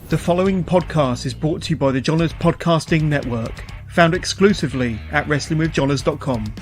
The following podcast is brought to you by the Johners Podcasting Network, found exclusively at WrestlingWithJohners.com.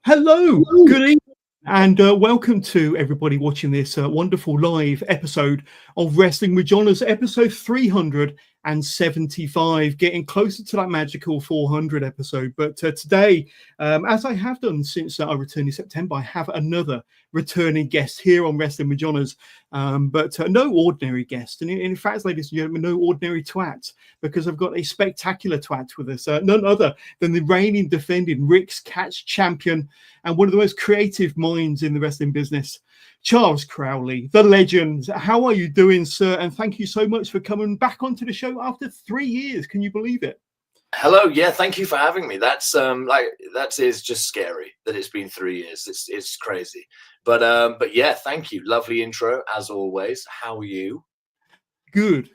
Hello, good evening. And welcome to everybody watching this wonderful live episode of Wrestling with Johners, episode 375, getting closer to that magical 400 episode. But today, as I have done since I returned in September, I have another returning guest here on Wrestling with Johners, but no ordinary guest. And in fact, ladies and gentlemen, no ordinary twat, because I've got a spectacular twat with us, none other than the reigning, defending Rixe Champion and one of the most creative minds in the wrestling business, Charles Crowley, the legend. How are you doing, sir? And thank you so much for coming back onto the show after 3 years. Can you believe it? Hello, yeah, thank you for having me. That's that is just scary that it's been 3 years. It's crazy, but yeah, thank you. Lovely intro as always. How are you? Good.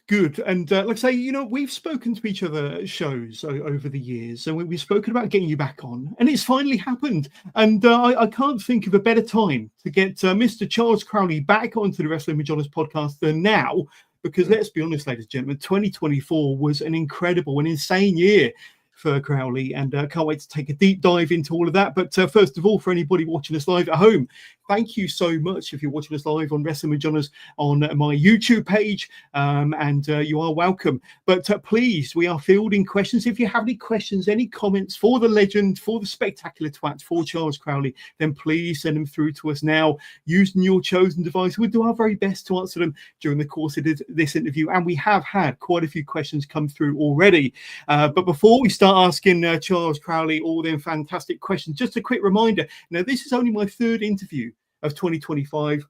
And like I say, you know, we've spoken to each other at shows over the years, so we've spoken about getting you back on, and it's finally happened. And I can't think of a better time to get Mr. Charles Crowley back onto the Wrestling with Johners podcast than now, because let's be honest, ladies and gentlemen, 2024 was an insane year for Crowley, and can't wait to take a deep dive into all of that. But first of all, for anybody watching us live at home, thank you so much if you're watching us live on Wrestling with Johners on my YouTube page, and you are welcome. But please, we are fielding questions. If you have any questions, any comments for the legend, for the spectacular twat, for Charles Crowley, then please send them through to us now using your chosen device. We'll do our very best to answer them during the course of this interview, and we have had quite a few questions come through already. But before we start asking Charles Crowley all them fantastic questions, just a quick reminder, now this is only my third interview of 2025.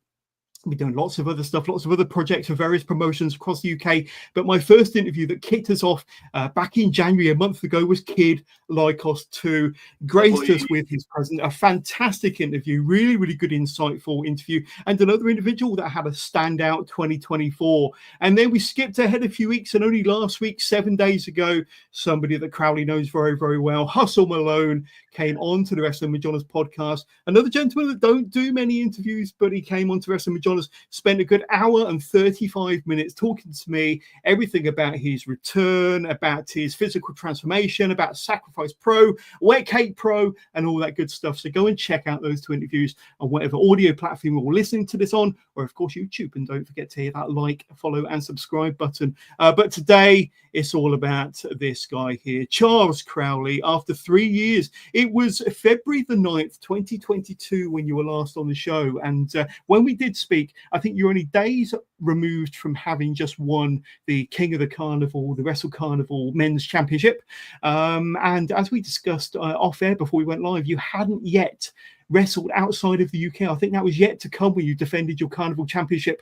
We're doing lots of other stuff, lots of other projects for various promotions across the UK. But my first interview that kicked us off back in January, a month ago, was Kid Lycos 2. Graced us with his presence. A fantastic interview, really, really good, insightful interview. And another individual that had a standout 2024. And then we skipped ahead a few weeks, and only last week, 7 days ago, somebody that Crowley knows very, very well, Hustle Malone, came on to the Wrestling with Johners podcast. Another gentleman that don't do many interviews, but he came on to Wrestling with Johners, spent a good hour and 35 minutes talking to me, everything about his return, about his physical transformation, about Sacrifice Pro, Wet Cake Pro, and all that good stuff. So go and check out those two interviews on whatever audio platform you're listening to this on, or of course YouTube. And don't forget to hit that like, follow, and subscribe button. But today it's all about this guy here, Charles Crowley. After 3 years, it was February the 9th, 2022, when you were last on the show. And when we did speak, I think you're only days removed from having just won the King of the Carnival, the Wrestle Carnival Men's Championship. And as we discussed off air before we went live, you hadn't yet wrestled outside of the UK. I think that was yet to come when you defended your Carnival Championship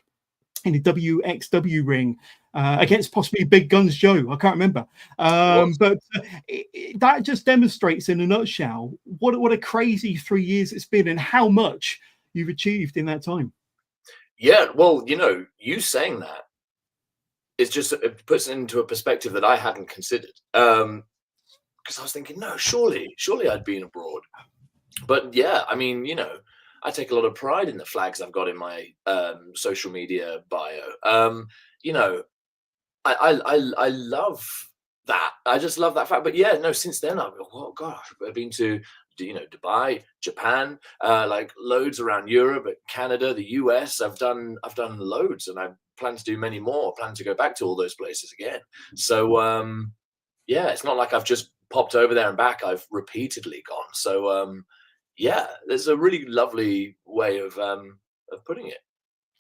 in the WXW ring against possibly Big Guns Joe. I can't remember. But that just demonstrates in a nutshell what a crazy 3 years it's been and how much you've achieved in that time. Yeah, well, you know, you saying that is just, it puts it into a perspective that I hadn't considered. Because I was thinking, no, surely I'd been abroad. But yeah, I mean, you know, I take a lot of pride in the flags I've got in my social media bio. You know, I love that. I just love that fact. But yeah, no, since then, I've been to, you know, Dubai, Japan, like loads around Europe, Canada, the US. I've done loads, and I plan to do many more. I plan to go back to all those places again. So yeah, it's not like I've just popped over there and back. I've repeatedly gone. So yeah, there's a really lovely way of putting it.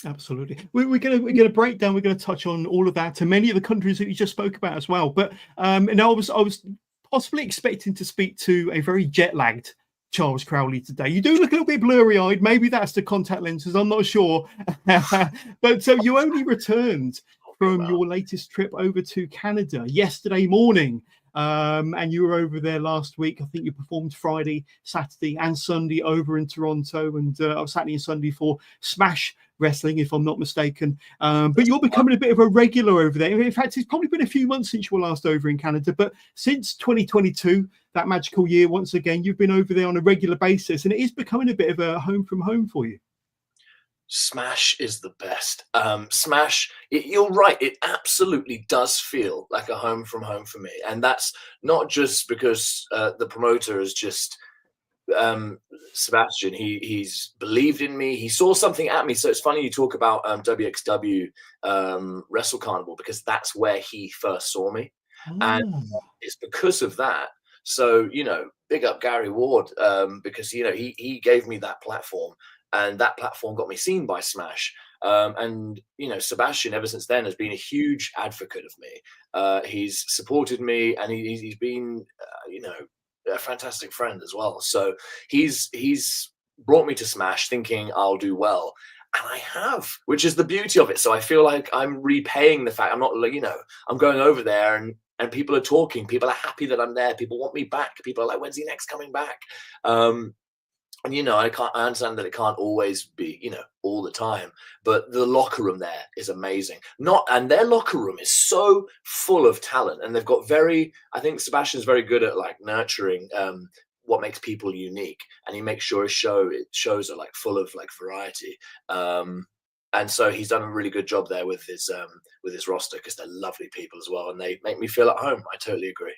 Absolutely. We're gonna break down. We're gonna touch on all of that to many of the countries that you just spoke about as well. But now I was possibly expecting to speak to a very jet-lagged Charles Crowley today. You do look a little bit blurry-eyed. Maybe that's the contact lenses. I'm not sure. But so you only returned from your latest trip over to Canada yesterday morning. and you were over there last week. I think you performed Friday, Saturday, and Sunday over in Toronto, and Saturday and Sunday for Smash Wrestling, if I'm not mistaken. But you're becoming a bit of a regular over there. In fact, it's probably been a few months since you were last over in Canada, but since 2022, that magical year, once again, you've been over there on a regular basis, and it is becoming a bit of a home from home for you. Smash is the best. Smash, you're right. It absolutely does feel like a home from home for me. And that's not just because the promoter is just Sebastian. He's believed in me. He saw something at me. So it's funny you talk about WXW Wrestle Carnival, because that's where he first saw me. And it's because of that. So, big up Gary Ward, because, he gave me that platform. And that platform got me seen by Smash. And, Sebastian, ever since then, has been a huge advocate of me. He's supported me, and he's been, a fantastic friend as well. So he's brought me to Smash thinking I'll do well. And I have, which is the beauty of it. So I feel like I'm repaying the fact. I'm not, I'm going over there and people are talking. People are happy that I'm there. People want me back. People are like, when's he next coming back? And I understand that it can't always be, all the time, but the locker room there is amazing. And their locker room is so full of talent, and they've got I think Sebastian's very good at like nurturing what makes people unique, and he makes sure his shows are like full of like variety. And so he's done a really good job there with his roster, because they're lovely people as well, and they make me feel at home. I totally agree.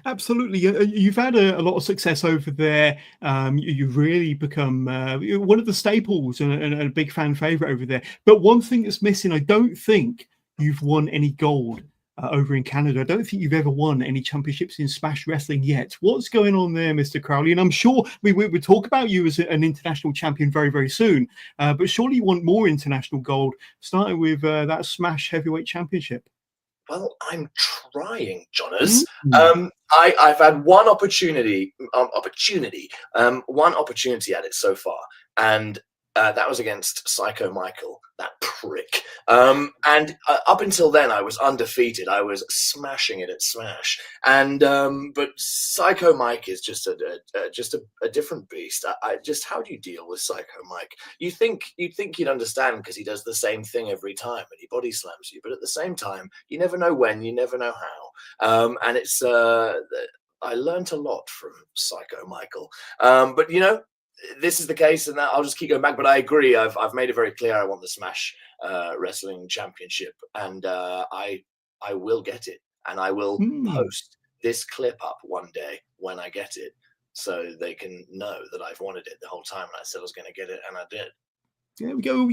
Absolutely. You've had a lot of success over there. You've really become one of the staples and a big fan favorite over there. But one thing that's missing, I don't think you've won any gold over in Canada. I don't think you've ever won any championships in Smash Wrestling yet. What's going on there, Mr. Crowley? And I'm sure we would talk about you as an international champion very, very soon. But surely you want more international gold, starting with that Smash Heavyweight Championship. Well, I'm trying, Jonas. I've had one opportunity at it so far, and that was against Psycho Michael, that prick. And up until then, I was undefeated. I was smashing it at Smash, and but Psycho Mike is just a different beast. How do you deal with Psycho Mike? You'd think you'd understand, because he does the same thing every time, and he body slams you. But at the same time, you never know when, you never know how. And it's I learned a lot from Psycho Michael. But this is the case, and that I'll just keep going back. But I agree. I've made it very clear I want the Smash Wrestling Championship, and I will get it, and I will post this clip up one day when I get it, so they can know that I've wanted it the whole time, and I said I was going to get it, and I did. There we go.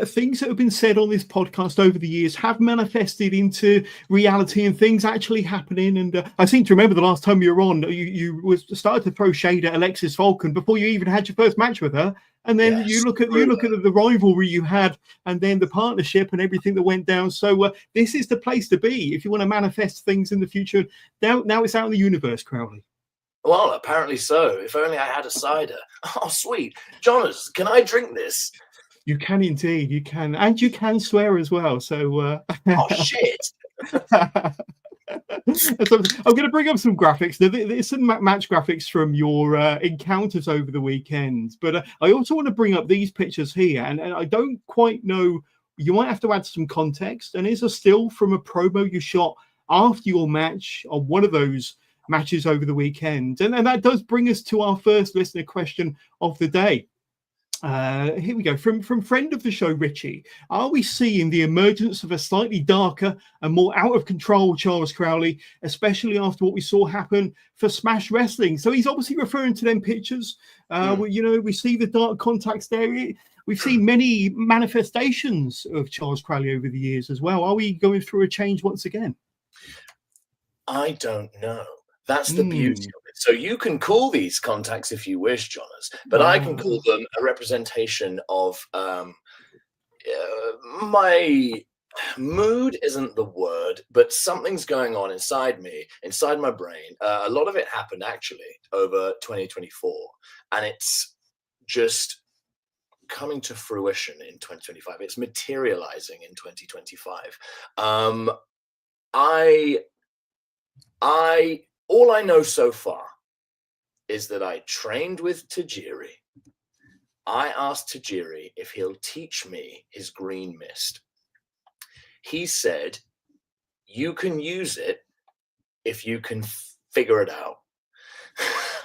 Things that have been said on this podcast over the years have manifested into reality, and things actually happening. And I seem to remember the last time you were on, you started to throw shade at Alexxis Falcon before you even had your first match with her. And then Yes, you look at the rivalry you had, and then the partnership and everything that went down. So this is the place to be if you want to manifest things in the future. Now it's out in the universe, Crowley. Well, apparently so. If only I had a cider. Oh, sweet. Jonas, can I drink this? You can indeed, you can, and you can swear as well. So, oh shit! So I'm going to bring up some graphics. There's some match graphics from your encounters over the weekend, but I also want to bring up these pictures here, and I don't quite know. You might have to add some context. And it's a still from a promo you shot after your match on one of those matches over the weekend, and that does bring us to our first listener question of the day. Here we go. From friend of the show, Richie. Are we seeing the emergence of a slightly darker and more out of control Charles Crowley, especially after what we saw happen for Smash Wrestling? So he's obviously referring to them pictures. We see the dark contacts there. We've seen many manifestations of Charles Crowley over the years as well. Are we going through a change once again? I don't know. That's the beauty of it. So you can call these contacts if you wish, Jonas, but I can call them a representation of my mood isn't the word, but something's going on inside me, inside my brain. A lot of it happened actually over 2024, and it's just coming to fruition in 2025. It's materializing in 2025. All I know so far is that I trained with Tajiri. I asked Tajiri if he'll teach me his green mist. He said, you can use it if you can figure it out.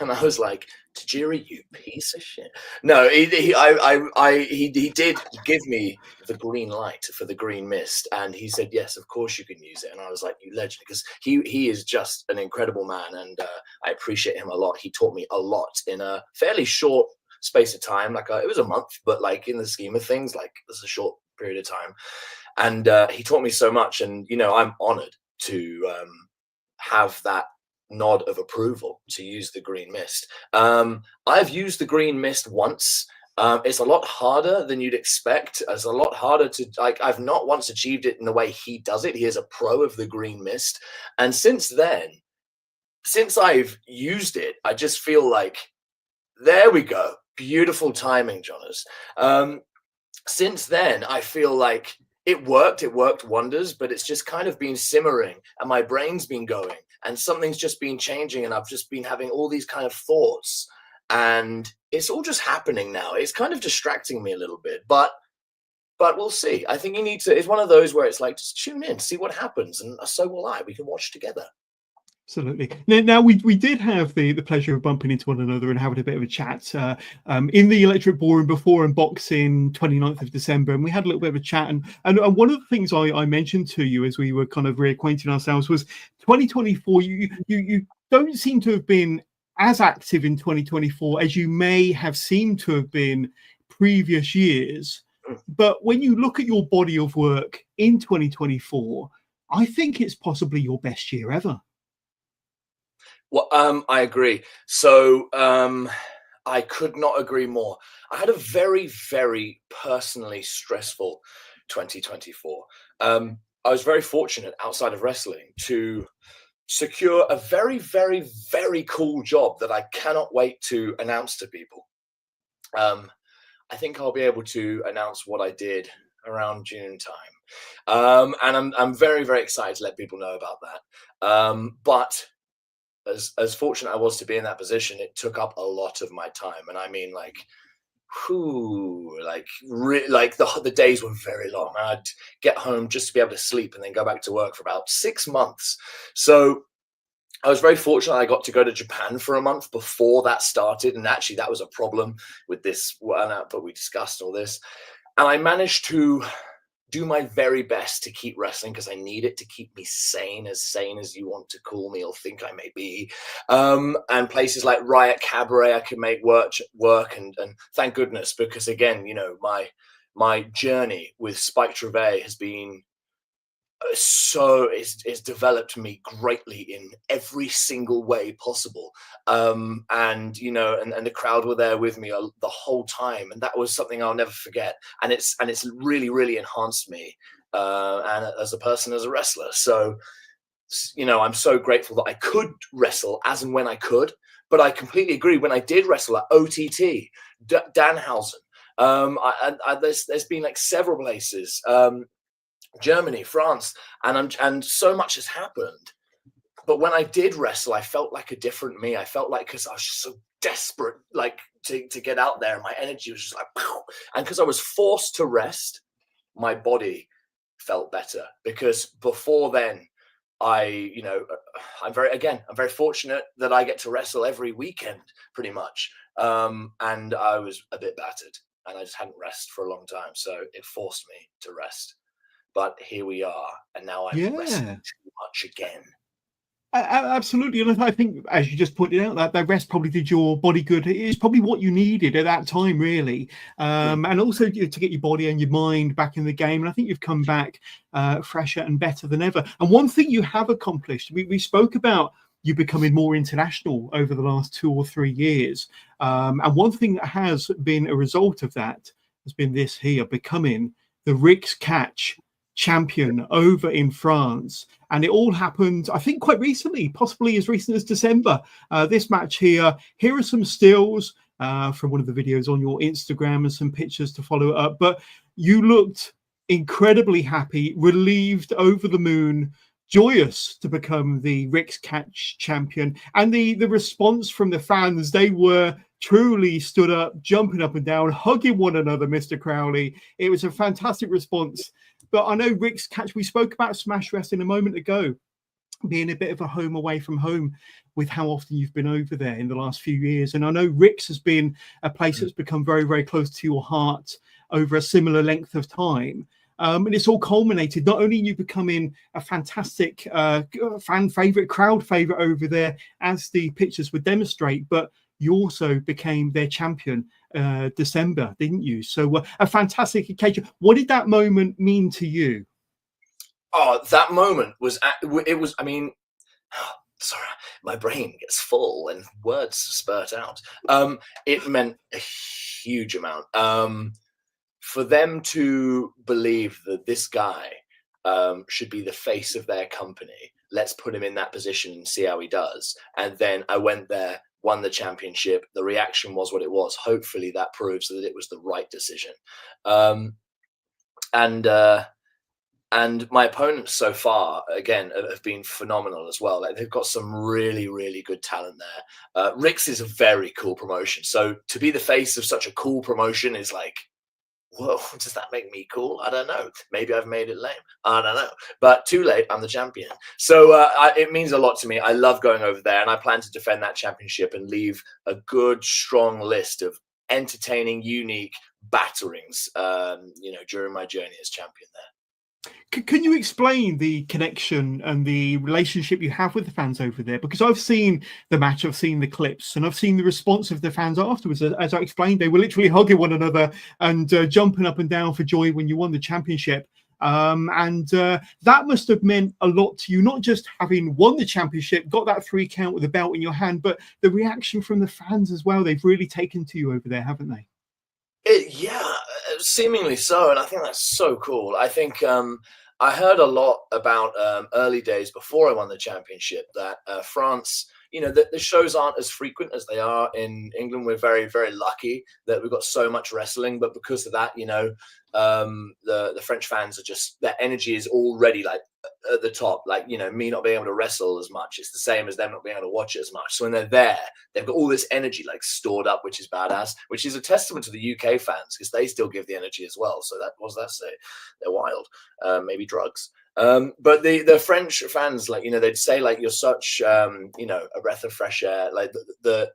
And I was like, Tajiri, you piece of shit. No, he did give me the green light for the green mist, and he said, yes, of course you can use it. And I was like, you legend, because he is just an incredible man, and I appreciate him a lot. He taught me a lot in a fairly short space of time. Like it was a month, but like in the scheme of things, like this is a short period of time. And he taught me so much, and I'm honored to have that nod of approval to use the green mist. I've used the green mist once. It's a lot harder than you'd expect. It's a lot harder to, like, I've not once achieved it in the way he does it. He is a pro of the green mist. And since then, since I've used it, I just feel like, there we go. Beautiful timing, Jonas. Since then, I feel like it worked wonders, but it's just kind of been simmering, and my brain's been going, and something's just been changing, and I've just been having all these kind of thoughts, and it's all just happening now. It's kind of distracting me a little bit, but we'll see. I think you need to, it's one of those where it's like, just tune in, see what happens, and so will I. We can watch together. Absolutely. Now we did have the pleasure of bumping into one another and having a bit of a chat in the Electric Ballroom before unboxing 29th of December, and we had a little bit of a chat. And one of the things I mentioned to you as we were kind of reacquainting ourselves was 2024. You don't seem to have been as active in 2024 as you may have seemed to have been previous years. But when you look at your body of work in 2024, I think it's possibly your best year ever. Well, I agree. So I could not agree more. I had a very, very personally stressful 2024. I was very fortunate outside of wrestling to secure a very, very, very cool job that I cannot wait to announce to people. I think I'll be able to announce what I did around June time. And I'm very, very excited to let people know about that. But as fortunate I was to be in that position, it took up a lot of my time. And I mean, like, the days were very long. I'd get home just to be able to sleep and then go back to work for about 6 months. So I was very fortunate. I got to go to Japan for a month before that started. And actually that was a problem with this, but we discussed all this. And I managed to do my very best to keep wrestling, because I need it to keep me sane as you want to call me or think I may be. And places like Riot Cabaret, I could make work, and thank goodness, because again, my journey with Spike Trivet has been it's developed me greatly in every single way possible. And the crowd were there with me the whole time, and that was something I'll never forget. And it's really, really enhanced me and as a person, as a wrestler. So I'm so grateful that I could wrestle as and when I could. But I completely agree, when I did wrestle at OTT, Danhausen, there's been like several places, Germany, France, and so much has happened. But when I did wrestle, I felt like a different me. I felt like, because I was just so desperate, like to get out there, and my energy was just like, pow. And because I was forced to rest, my body felt better. Because before then, I'm very fortunate that I get to wrestle every weekend, pretty much. And I was a bit battered, and I just hadn't rested for a long time, so it forced me to rest. But here we are, and now I'm resting too much again. Absolutely. And I think, as you just pointed out, that rest probably did your body good. It's probably what you needed at that time, really. And also to get your body and your mind back in the game. And I think you've come back fresher and better than ever. And one thing you have accomplished, we spoke about you becoming more international over the last 2 or 3 years. And one thing that has been a result of that has been this here, becoming the Rixe Champion over in France. And it all happened, I think, quite recently, possibly as recent as December. This match here are some stills from one of the videos on your Instagram and some pictures to follow it up. But you looked incredibly happy, relieved, over the moon joyous to become the Rixe champion, and the response from the fans, they were truly stood up, jumping up and down, hugging one another, Mr. Crowley. It was a fantastic response. But I know Rixe Catch, we spoke about Smash Wrestling a moment ago, being a bit of a home away from home with how often you've been over there in the last few years. And I know Rixe has been a place that's become very, very close to your heart over a similar length of time. And it's all culminated not only in you becoming a fantastic fan favorite, crowd favorite over there, as the pictures would demonstrate, but you also became their champion December, didn't you? So a fantastic occasion. What did that moment mean to you? Oh, that moment was, I mean, sorry, my brain gets full and words spurt out. It meant a huge amount. For them to believe that this guy should be the face of their company, let's put him in that position and see how he does. And then I went there, won the championship. The reaction was what it was. Hopefully that proves that it was the right decision. And my opponents so far, again, have been phenomenal as well. Like, they've got some really, really good talent there. Rixe is a very cool promotion. So to be the face of such a cool promotion is like, whoa, does that make me cool? I don't know. Maybe I've made it lame. I don't know. But too late, I'm the champion. So it means a lot to me. I love going over there, and I plan to defend that championship and leave a good, strong list of entertaining, unique batterings, during my journey as champion there. Can you explain the connection and the relationship you have with the fans over there? Because I've seen the match, I've seen the clips, and I've seen the response of the fans afterwards. As I explained, they were literally hugging one another and jumping up and down for joy when you won the championship. That must have meant a lot to you, not just having won the championship, got that 3 count with the belt in your hand, but the reaction from the fans as well. They've really taken to you over there, haven't they? Yeah, seemingly so. And I think that's so cool. I think I heard a lot about early days before I won the championship that France, the shows aren't as frequent as they are in England. We're very, very lucky that we've got so much wrestling. But because of that, the French fans are just, their energy is already like at the top. Like, me not being able to wrestle as much, it's the same as them not being able to watch it as much. So when they're there, they've got all this energy like stored up, which is badass, which is a testament to the UK fans, because they still give the energy as well. So what does that say? They're wild. Maybe drugs. But the French fans, like, they'd say like, you're such, a breath of fresh air, like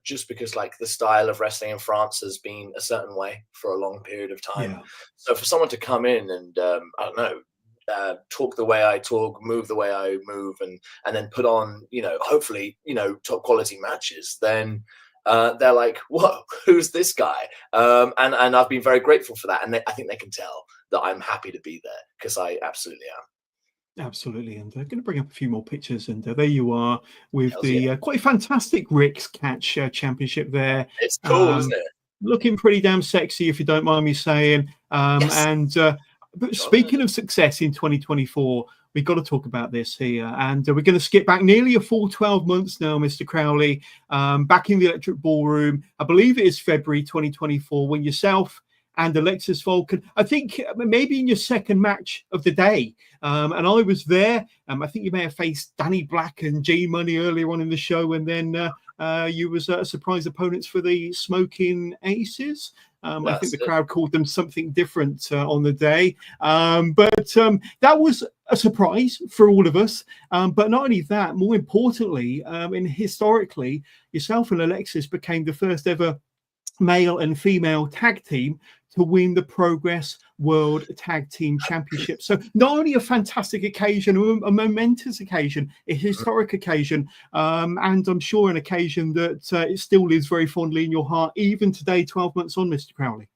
just because like the style of wrestling in France has been a certain way for a long period of time. Yeah. So for someone to come in and, I don't know, talk the way I talk, move the way I move, and then put on, hopefully, top quality matches, then they're like, whoa, who's this guy? And I've been very grateful for that. And I think they can tell that I'm happy to be there, because I absolutely am. Absolutely. And I'm going to bring up a few more pictures. And there you are with the quite fantastic Rixe Catch Championship there. It's cool, isn't it? Looking pretty damn sexy, if you don't mind me saying. Yes. And but speaking of success in 2024, we've got to talk about this here. And we're going to skip back nearly a full 12 months now, Mr. Crowley, back in the Electric Ballroom. I believe it is February 2024, when yourself and Alexxis Falcon, I think maybe in your second match of the day. And I was there. I think you may have faced Danny Black and G Money earlier on in the show. And then you was surprise opponents for the Smoking Aces. I think the crowd called them something different on the day. But that was a surprise for all of us. But not only that, more importantly, and historically, yourself and Alexxis became the first ever male and female tag team to win the Progress World Tag Team Championship. So not only a fantastic occasion, a momentous occasion, a historic occasion, and I'm sure an occasion that it still lives very fondly in your heart, even today, 12 months on, Mr. Crowley.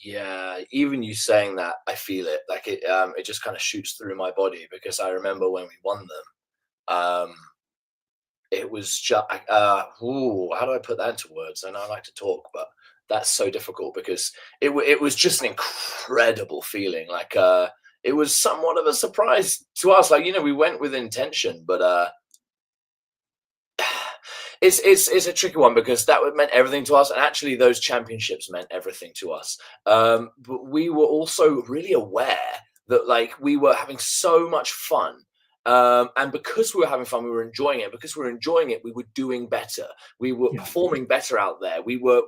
Yeah, even you saying that, I feel it. Like it just kind of shoots through my body, because I remember when we won them. It was just, how do I put that into words? I know I like to talk, but that's so difficult, because it was just an incredible feeling. Like it was somewhat of a surprise to us. Like, we went with intention, but it's a tricky one, because that meant everything to us, and actually those championships meant everything to us. But we were also really aware that like we were having so much fun. And because we were having fun, we were enjoying it. Because we were enjoying it, we were doing better. We were performing better out there. We were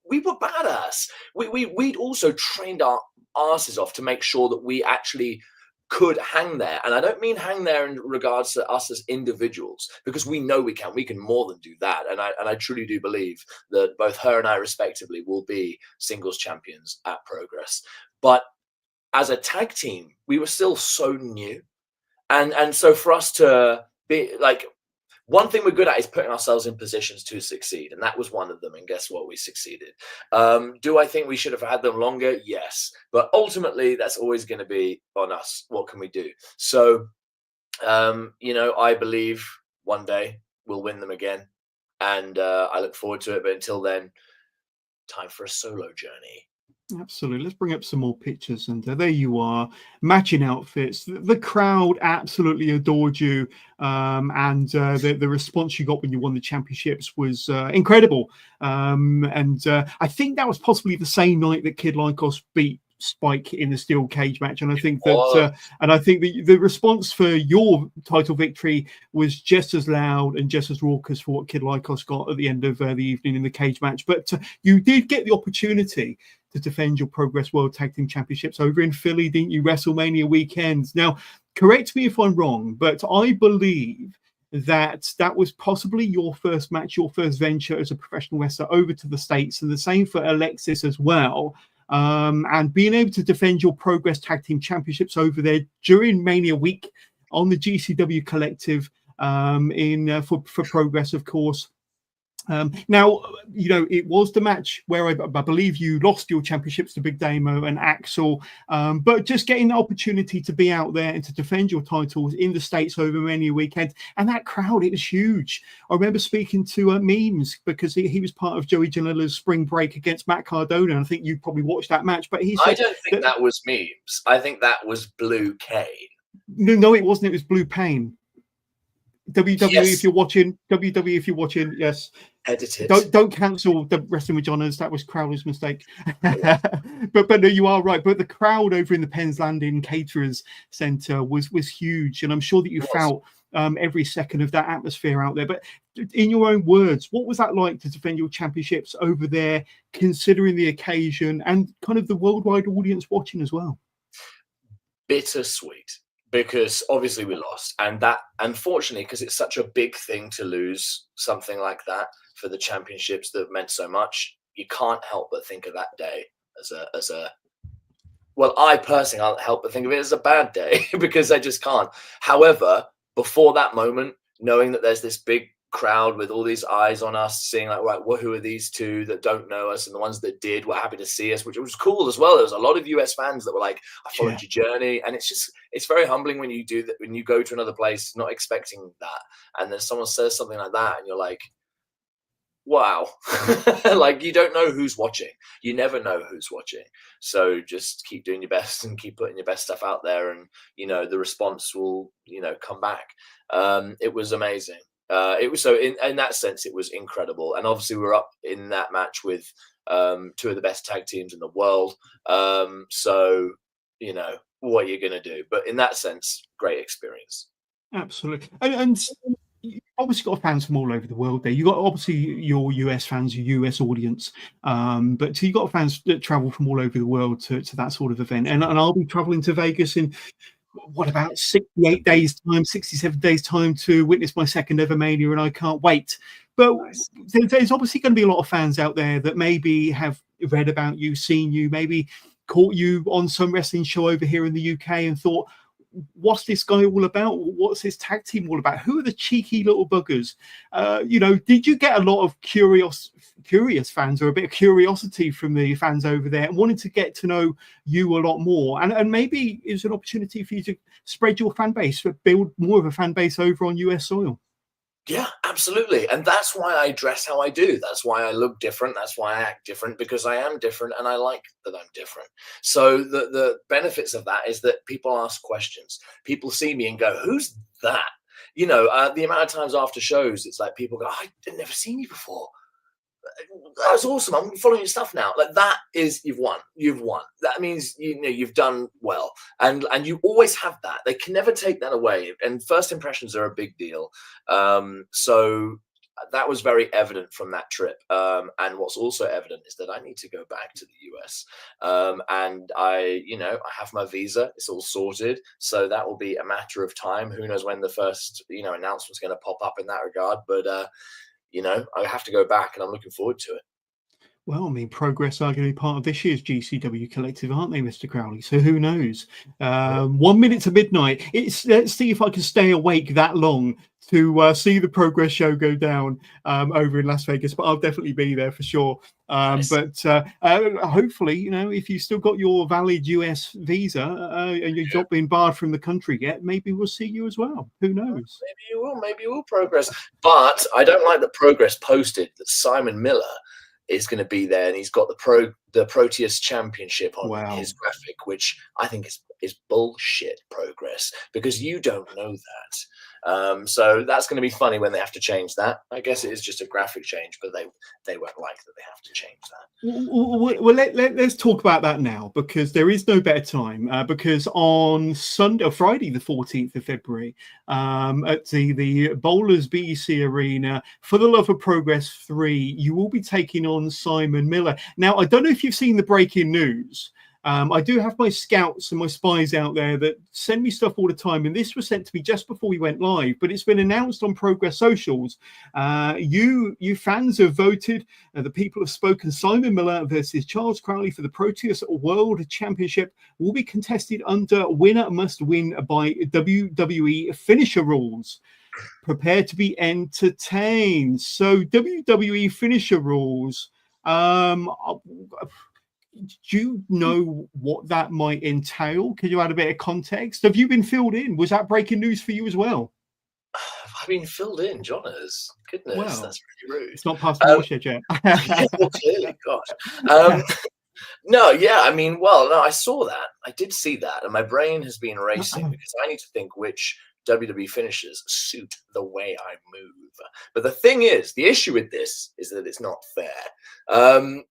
badass. We'd also trained our asses off to make sure that we actually could hang there. And I don't mean hang there in regards to us as individuals, because we know we can more than do that. And I truly do believe that both her and I respectively will be singles champions at Progress. But as a tag team, we were still so new. And so for us to be like, one thing we're good at is putting ourselves in positions to succeed. And that was one of them. And guess what? We succeeded. Do I think we should have had them longer? Yes. But ultimately, that's always going to be on us. What can we do? So, I believe one day we'll win them again. And I look forward to it. But until then, time for a solo journey. Absolutely. Let's bring up some more pictures. And there you are, matching outfits. The crowd absolutely adored you. And the response you got when you won the championships was incredible. And I think that was possibly the same night that Kid Lycos beat Spike in the steel cage match. And I think that the response for your title victory was just as loud and just as raucous for what Kid Lycos got at the end of the evening in the cage match. But you did get the opportunity to defend your Progress World Tag Team Championships over in Philly, didn't you? WrestleMania weekend. Now, correct me if I'm wrong, but I believe that was possibly your first match, your first venture as a professional wrestler over to the States, and the same for Alexxis as well. And being able to defend your Progress Tag Team Championships over there during Mania week on the GCW Collective for Progress, of course. Now, it was the match where I believe you lost your championships to Big Damo and Axel, but just getting the opportunity to be out there and to defend your titles in the States over Mania weekend, and that crowd, it was huge. I remember speaking to Memes, because he was part of Joey Janela's spring break against Matt Cardona, and I think you probably watched that match. But I don't think that was Memes. I think that was Blue Kane. No, it wasn't. It was Blue Pain. WWE, yes. if you're watching, yes. Edited. Don't cancel the Wrestling with Johners. That was Crowley's mistake. but no, you are right. But the crowd over in the Penn's Landing Caterers Centre was huge, and I'm sure that you felt every second of that atmosphere out there. But in your own words, what was that like to defend your championships over there, considering the occasion and kind of the worldwide audience watching as well? Bittersweet. Because obviously we lost, and that, unfortunately, because it's such a big thing to lose something like that for the championships that meant so much, you can't help but think of that day as a well, I personally can't help but think of it as a bad day because I just can't. However, before that moment, knowing that there's this big crowd with all these eyes on us, seeing like, right, well, who are these two that don't know us, and the ones that did were happy to see us, which was cool as well. There was a lot of US fans that were like, I followed your journey, and it's very humbling when you do that, when you go to another place not expecting that, and then someone says something like that, and you're like, wow. Like, you don't know who's watching. You never know who's watching. So just keep doing your best and keep putting your best stuff out there, and the response will come back. It was amazing. It was so in that sense, it was incredible. And obviously we were up in that match with two of the best tag teams in the world. So what you're going to do. But in that sense, great experience. Absolutely. And you obviously got fans from all over the world there. You got obviously your US fans, your US audience, but you got fans that travel from all over the world to that sort of event. And I'll be traveling to Vegas in what about 68 days time, 67 days time to witness my second ever Mania, and I can't wait. But there's obviously going to be a lot of fans out there that maybe have read about you, seen you, maybe caught you on some wrestling show over here in the UK and thought, what's this guy all about? What's his tag team all about? Who are the cheeky little buggers? Did you get a lot of curious fans, or a bit of curiosity from the fans over there and wanting to get to know you a lot more? And maybe it's an opportunity for you to spread your fan base, build more of a fan base over on US soil. Yeah, absolutely. And that's why I dress how I do. That's why I look different. That's why I act different, because I am different and I like that I'm different. So the benefits of that is that people ask questions. People see me and go, who's that? The amount of times after shows, it's like people go, I've never seen you before. that's awesome. I'm following your stuff now. Like that is you've won. You've won. That means you've done well. And you always have that. They can never take that away. And first impressions are a big deal. So that was very evident from that trip. And what's also evident is that I need to go back to the US. And I have my visa. It's all sorted. So that will be a matter of time. Who knows when the first, announcement's going to pop up in that regard. But I have to go back, and I'm looking forward to it. Well, I mean, Progress are going to be part of this year's GCW Collective, aren't they, Mr. Crowley? So who knows? 1 minute to midnight. Let's see if I can stay awake that long to see the Progress show go down over in Las Vegas. But I'll definitely be there for sure. Nice. But hopefully, if you've still got your valid US visa and you've not been barred from the country yet, maybe we'll see you as well. Who knows? Maybe you will, Progress. But I don't like that Progress posted that Simon Miller is going to be there, and he's got the Proteus Championship on his graphic, which I think is bullshit, Progress, because you don't know that. So that's going to be funny when they have to change that. I guess it is just a graphic change, but they won't like that they have to change that. Well, let's talk about that now, because there is no better time. Because on Friday, the 14th of February, at the Bowlers BEC Arena, For the Love of Progress 3, you will be taking on Simon Miller. Now, I don't know if you've seen the breaking news. I do have my scouts and my spies out there that send me stuff all the time, and this was sent to me just before we went live, but it's been announced on Progress Socials. You fans have voted. The people have spoken. Simon Miller versus Charles Crowley for the Proteus World Championship will be contested under winner must win by WWE finisher rules. Prepare to be entertained. So WWE finisher rules. Do you know what that might entail? Could you add a bit of context? Have you been filled in? Was that breaking news for you as well? I've been filled in, Johners. Goodness, well, that's really rude. It's not past the watershed yet. Yeah, well, clearly, gosh. No, I saw that. I did see that, and my brain has been racing because I need to think which WWE finishers suit the way I move. But the issue with this is that it's not fair.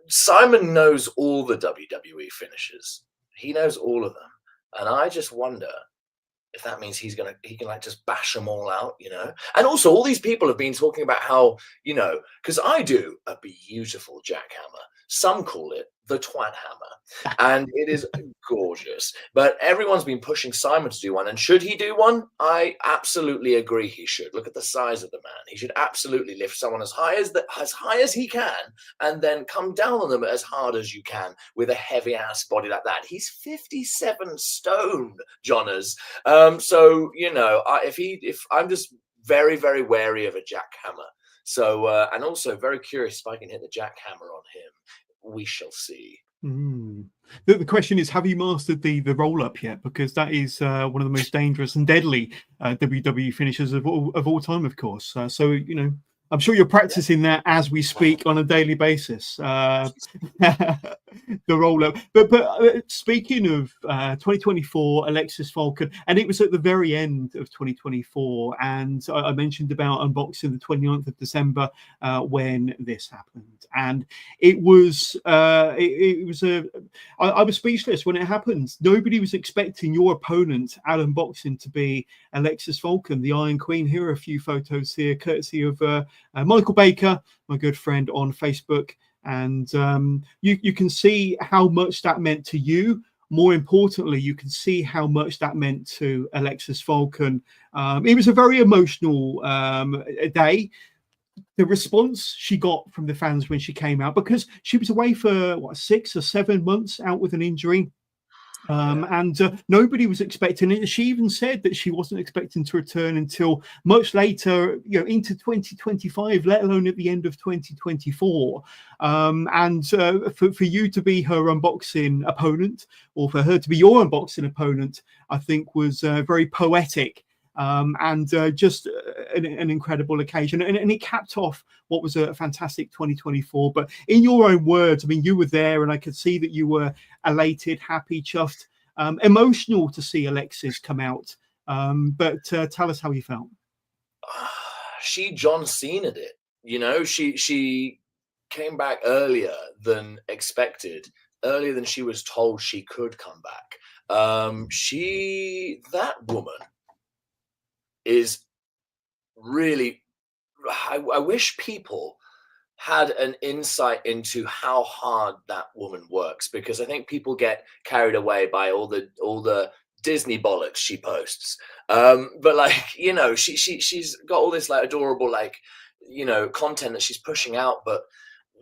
Simon knows all the WWE finishers. He knows all of them. And I just wonder if that means he can just bash them all out, And also all these people have been talking about how, because I do a beautiful jackhammer. Some call it the Twat Hammer, and it is gorgeous. But everyone's been pushing Simon to do one. And should he do one? I absolutely agree he should. Look at the size of the man. He should absolutely lift someone as high as he can, and then come down on them as hard as you can with a heavy ass body like that. He's 57 stone, Johners. So if I'm just very, very wary of a jackhammer. So and also very curious if I can hit the jackhammer on him. We shall see. The question is, have you mastered the roll up yet? Because that is one of the most dangerous and deadly WWE finishers of all time, of course. So I'm sure you're practicing that as we speak on a daily basis. The roll up. But speaking of 2024, Alexxis Falcon, and it was at the very end of 2024, and I mentioned about unboxing the 29th of December when this happened, and I was speechless when it happened. Nobody was expecting your opponent at unboxing to be Alexxis Falcon, the Iron Queen. Here are a few photos here, courtesy of Michael Baker, my good friend on Facebook. And you can see how much that meant to you. More importantly, you can see how much that meant to Alexxis Falcon. It was a very emotional day. The response she got from the fans when she came out, because she was away for 6 or 7 months out with an injury. And nobody was expecting it. She even said that she wasn't expecting to return until much later, into 2025, let alone at the end of 2024. And for you to be her unboxing opponent, or for her to be your unboxing opponent, I think was very poetic. And just an incredible occasion, and it capped off what was a fantastic 2024. But in your own words, I mean, you were there, and I could see that you were elated, happy, chuffed, emotional to see Alexxis come out. But tell us how you felt. She John Cena'd it. You know, she came back earlier than expected, earlier than she was told she could come back. That woman is really, I wish people had an insight into how hard that woman works, because I think people get carried away by all the Disney bollocks she posts. But like, you know, she's got all this like adorable, like, you know, content that she's pushing out, but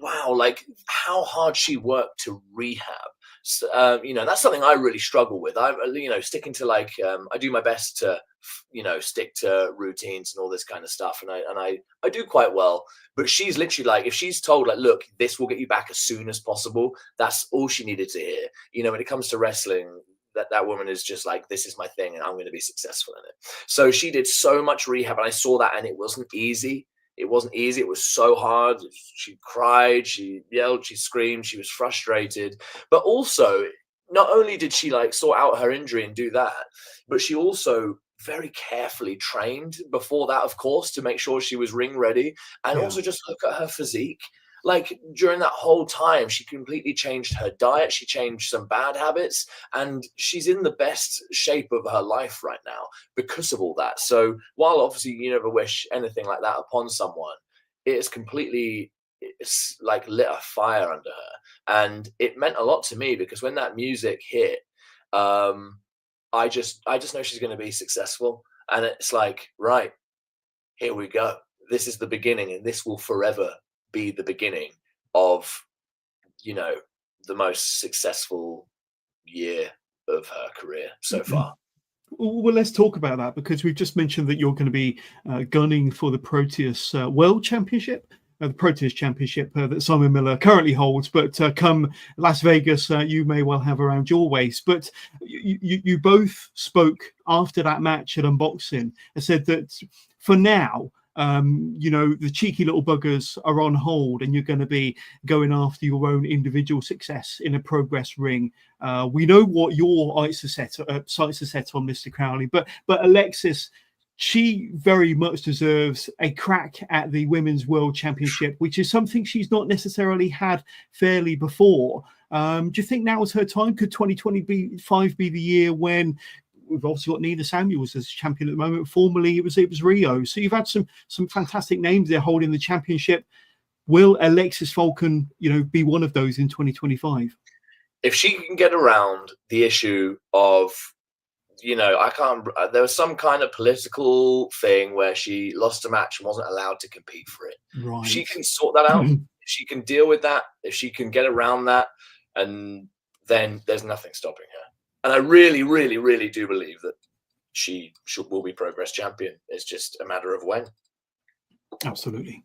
wow, like how hard she worked to rehab. You know, that's something I really struggle with. You know, sticking to like, I do my best to, you know, stick to routines and all this kind of stuff, and I do quite well. But she's literally like, if she's told like, look, this will get you back as soon as possible, that's all she needed to hear. You know, when it comes to wrestling, that woman is just like, this is my thing, and I'm going to be successful in it. So she did so much rehab, and I saw that, and it wasn't easy. It wasn't easy. It was so hard. She cried, she yelled, she screamed, she was frustrated. But also, not only did she like sort out her injury and do that, but she also very carefully trained before that, of course, to make sure she was ring ready. And also just look at her physique. Like during that whole time, she completely changed her diet. She changed some bad habits, and she's in the best shape of her life right now because of all that. So while obviously you never wish anything like that upon someone, it's like lit a fire under her. And it meant a lot to me, because when that music hit, I just know she's going to be successful. And it's like, right, here we go. This is the beginning, and this will forever be the beginning of, you know, the most successful year of her career so far. Well, let's talk about that, because we've just mentioned that you're going to be gunning for the Proteus World Championship, the Proteus Championship that Simon Miller currently holds, but come Las Vegas, you may well have around your waist. But you both spoke after that match at Unboxing and said that for now, you know, the cheeky little buggers are on hold, and you're going to be going after your own individual success in a Progress ring. We know what your sights are set on, Mr. Crowley, but Alexxis, she very much deserves a crack at the Women's World Championship, which is something she's not necessarily had fairly before. Do you think now is her time? Could 2025 be the year when we've also got Nina Samuels as champion at the moment? Formerly, it was Rio. So you've had some fantastic names there holding the championship. Will Alexxis Falcon, you know, be one of those in 2025? If she can get around the issue of, you know, there was some kind of political thing where she lost a match and wasn't allowed to compete for it. Right. If she can sort that out, if she can deal with that, if she can get around that, and then there's nothing stopping her. And I really, really, really do believe that she will be Progress champion. It's just a matter of when. Absolutely.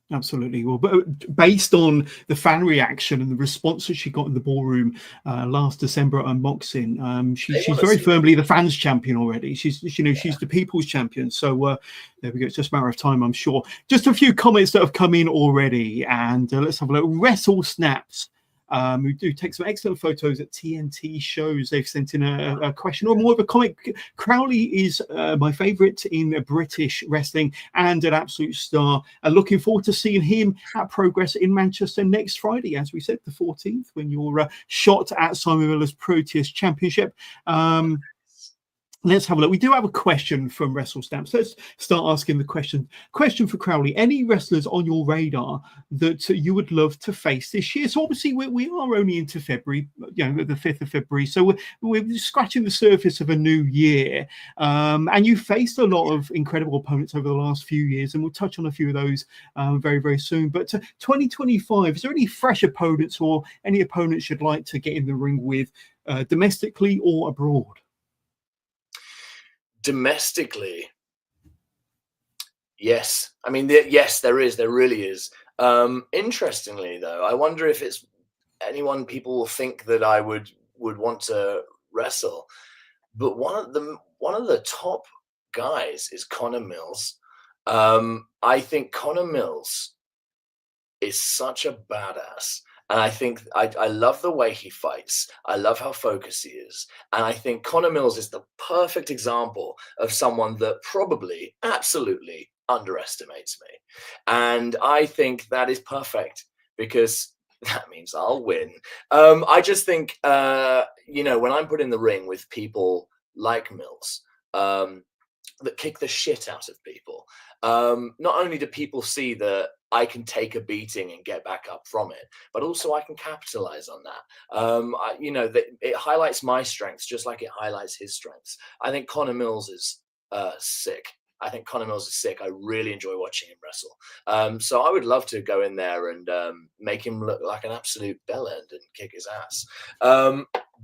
Well, but based on the fan reaction and the response that she got in the ballroom last December at Unboxing, she's very firmly the fans' champion already. She's the people's champion. So there we go. It's just a matter of time, I'm sure. Just a few comments that have come in already, and let's have a look. Wrestle Snaps, who do take some excellent photos at TNT shows. They've sent in a question, or more of a comment. Crowley is my favourite in British wrestling and an absolute star. Looking forward to seeing him at Progress in Manchester next Friday, as we said, the 14th, when you're shot at Simon Miller's Proteus Championship. Let's have a look. We do have a question from Wrestle Stamps. Let's start asking the question. Question for Crowley. Any wrestlers on your radar that you would love to face this year? So obviously we are only into February, you know, the 5th of February. So we're scratching the surface of a new year. And you've faced a lot of incredible opponents over the last few years, and we'll touch on a few of those very, very soon. But 2025, is there any fresh opponents or any opponents you'd like to get in the ring with domestically or abroad? Domestically, yes. I mean, yes, there is. There really is. Interestingly, though, I wonder if it's anyone people will think that I would want to wrestle. But one of the top guys is Connor Mills. I think Connor Mills is such a badass. And I think I love the way he fights. I love how focused he is. And I think Connor Mills is the perfect example of someone that probably, absolutely, underestimates me. And I think that is perfect because that means I'll win. I just think, you know, when I'm put in the ring with people like Mills, that kick the shit out of people, not only do people see that I can take a beating and get back up from it, but also I can capitalize on that. You know, that it highlights my strengths just like it highlights his strengths. I think Connor Mills is sick. I think Connor Mills is sick. I really enjoy watching him wrestle. So I would love to go in there and make him look like an absolute bellend and kick his ass.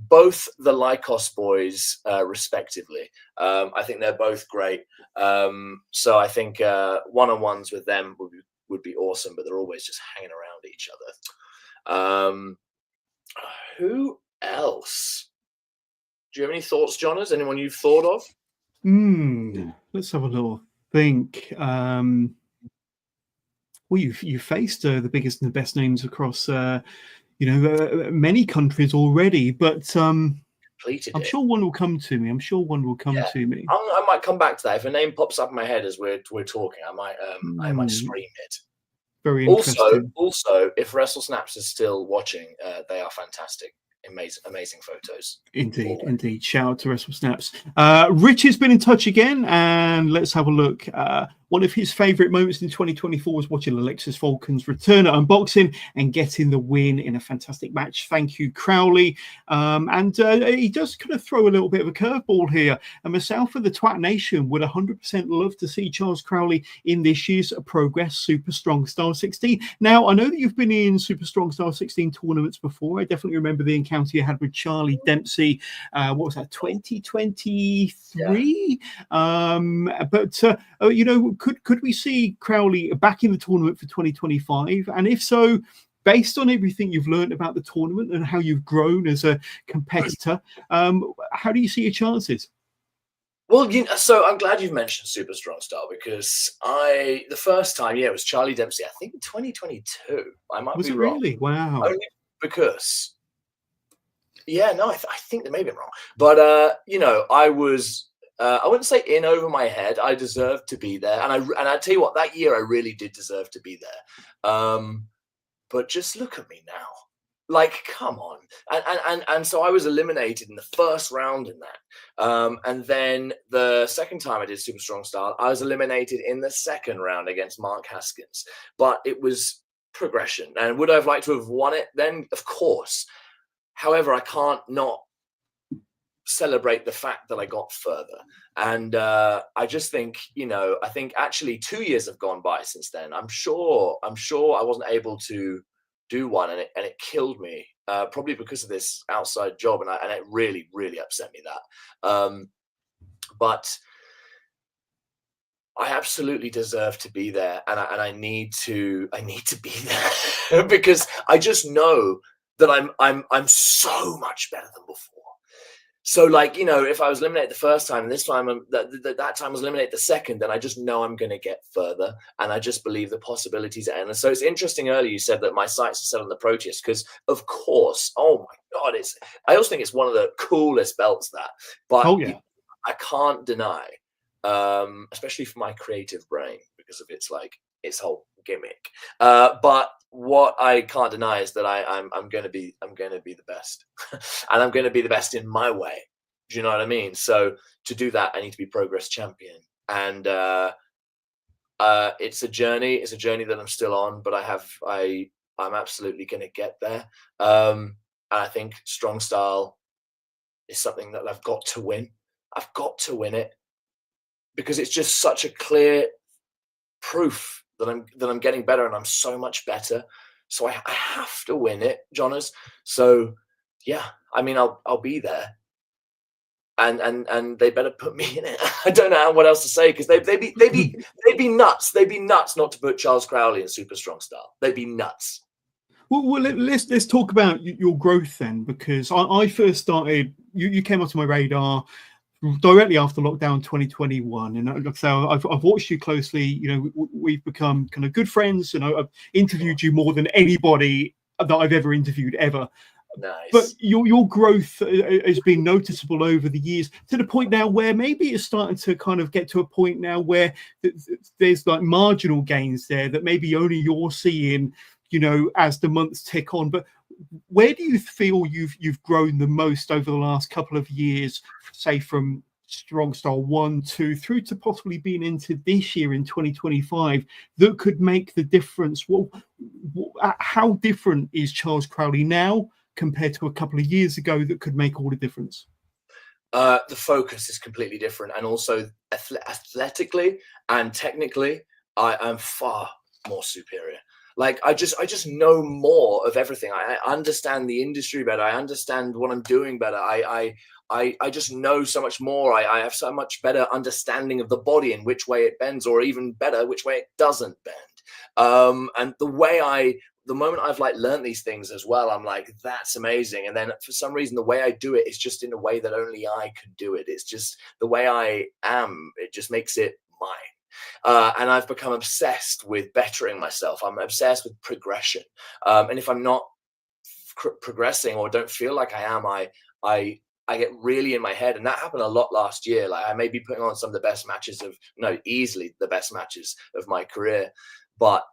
Both the Lycos boys, respectively, I think they're both great. So I think one-on-ones with them would be awesome, but they're always just hanging around each other. Who else? Do you have any thoughts, Jonas? Anyone you've thought of? Let's have a little think. Well, you faced the biggest and the best names across, you know, many countries already, but I'm sure one will come to me. I'm sure one will come to me. I might come back to that. If a name pops up in my head as we're talking, I might scream it. Very interesting. Also, if Wrestle Snaps is still watching, they are fantastic. Amazing photos. Indeed. Shout out to Wrestle Snaps. Rich has been in touch again, and let's have a look. One of his favorite moments in 2024 was watching Alexxis Falcon's return at Unboxing and getting the win in a fantastic match. Thank you, Crowley. And he does kind of throw a little bit of a curveball here. And myself and the Twat Nation would 100% love to see Charles Crowley in this year's Progress Super Strong Style 16. Now, I know that you've been in Super Strong Style 16 tournaments before. I definitely remember the encounter you had with Charlie Dempsey. What was that, 2023? Yeah. But, you know, could we see Crowley back in the tournament for 2025? And if so, based on everything you've learned about the tournament and how you've grown as a competitor, how do you see your chances? Well, you know, so I'm glad you've mentioned Super Strong Style because the first time, it was Charlie Dempsey. I think 2022. I might be wrong. Really? Wow. Only because, I think that maybe I'm wrong. But you know, I was. I wouldn't say in over my head. I deserved to be there, and I tell you what, that year I really did deserve to be there. But just look at me now, like, come on. And so I was eliminated in the first round in that, and then the second time I did Super Strong Style, I was eliminated in the second round against Mark Haskins. But it was progression, and would I have liked to have won it then? Of course. However, I can't not celebrate the fact that I got further. And I just think, you know, I think actually 2 years have gone by since then. I'm sure I wasn't able to do one, and it killed me, probably because of this outside job, and it really, really upset me that. But I absolutely deserve to be there, and I need to be there because I just know that I'm so much better than before. So, like, you know, if I was eliminated the first time and this time that time I was eliminated the second, then I just know I'm going to get further, and I just believe the possibilities are endless. So it's interesting. Earlier you said that my sights are set on the Proteus because, of course, oh my God, I also think it's one of the coolest belts but I can't deny, especially for my creative brain because of its whole gimmick. But what I can't deny is that I'm going to be the best, and I'm going to be the best in my way. Do you know what I mean? So to do that, I need to be Progress Champion, and it's a journey. It's a journey that I'm still on, but I'm absolutely going to get there. And I think Strong Style is something that I've got to win. I've got to win it because it's just such a clear proof that I'm getting better, and I'm so much better. So I have to win it, Jonas. So yeah, I mean, I'll be there, and they better put me in it. I don't know what else to say because they'd be nuts. They'd be nuts not to put Charles Crowley in Super Strong Style. They'd be nuts. Well, let's talk about your growth then, because I first started. You came onto my radar directly after lockdown 2021, and like I say, I've watched you closely. You know, we've become kind of good friends, and I've interviewed you more than anybody that I've ever interviewed ever. But Nice. your growth has been noticeable over the years, to the point now where maybe it's starting to kind of get to a point now where there's like marginal gains there that maybe only you're seeing, as the months tick on. But where do you feel you've grown the most over the last couple of years, say from Strong Style 1, 2 through to possibly being into this year in 2025, that could make the difference? Well, how different is Charles Crowley now compared to a couple of years ago that could make all the difference? The focus is completely different, and also athletically and technically, I am far more superior. Like I just know more of everything. I understand the industry better. I understand what I'm doing better. I just know so much more. I have so much better understanding of the body and which way it bends, or even better, which way it doesn't bend. And the moment I've like learned these things as well, I'm like, that's amazing. And then for some reason, the way I do it is just in a way that only I can do it. It's just the way I am. It just makes it mine. And I've become obsessed with bettering myself. I'm obsessed with progression. And if I'm not progressing or don't feel like I am, I get really in my head. And that happened a lot last year. Like I may be putting on some of the best matches easily the best matches of my career, but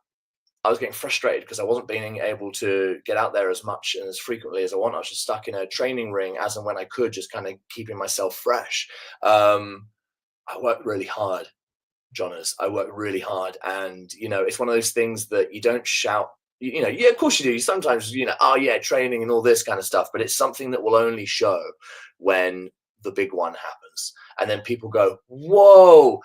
I was getting frustrated because I wasn't being able to get out there as much and as frequently as I want. I was just stuck in a training ring as and when I could, just kind of keeping myself fresh. I worked really hard, Jonas. I work really hard. And, it's one of those things that you don't shout, yeah, of course you do. You sometimes, oh yeah, training and all this kind of stuff, but it's something that will only show when the big one happens. And then people go, whoa,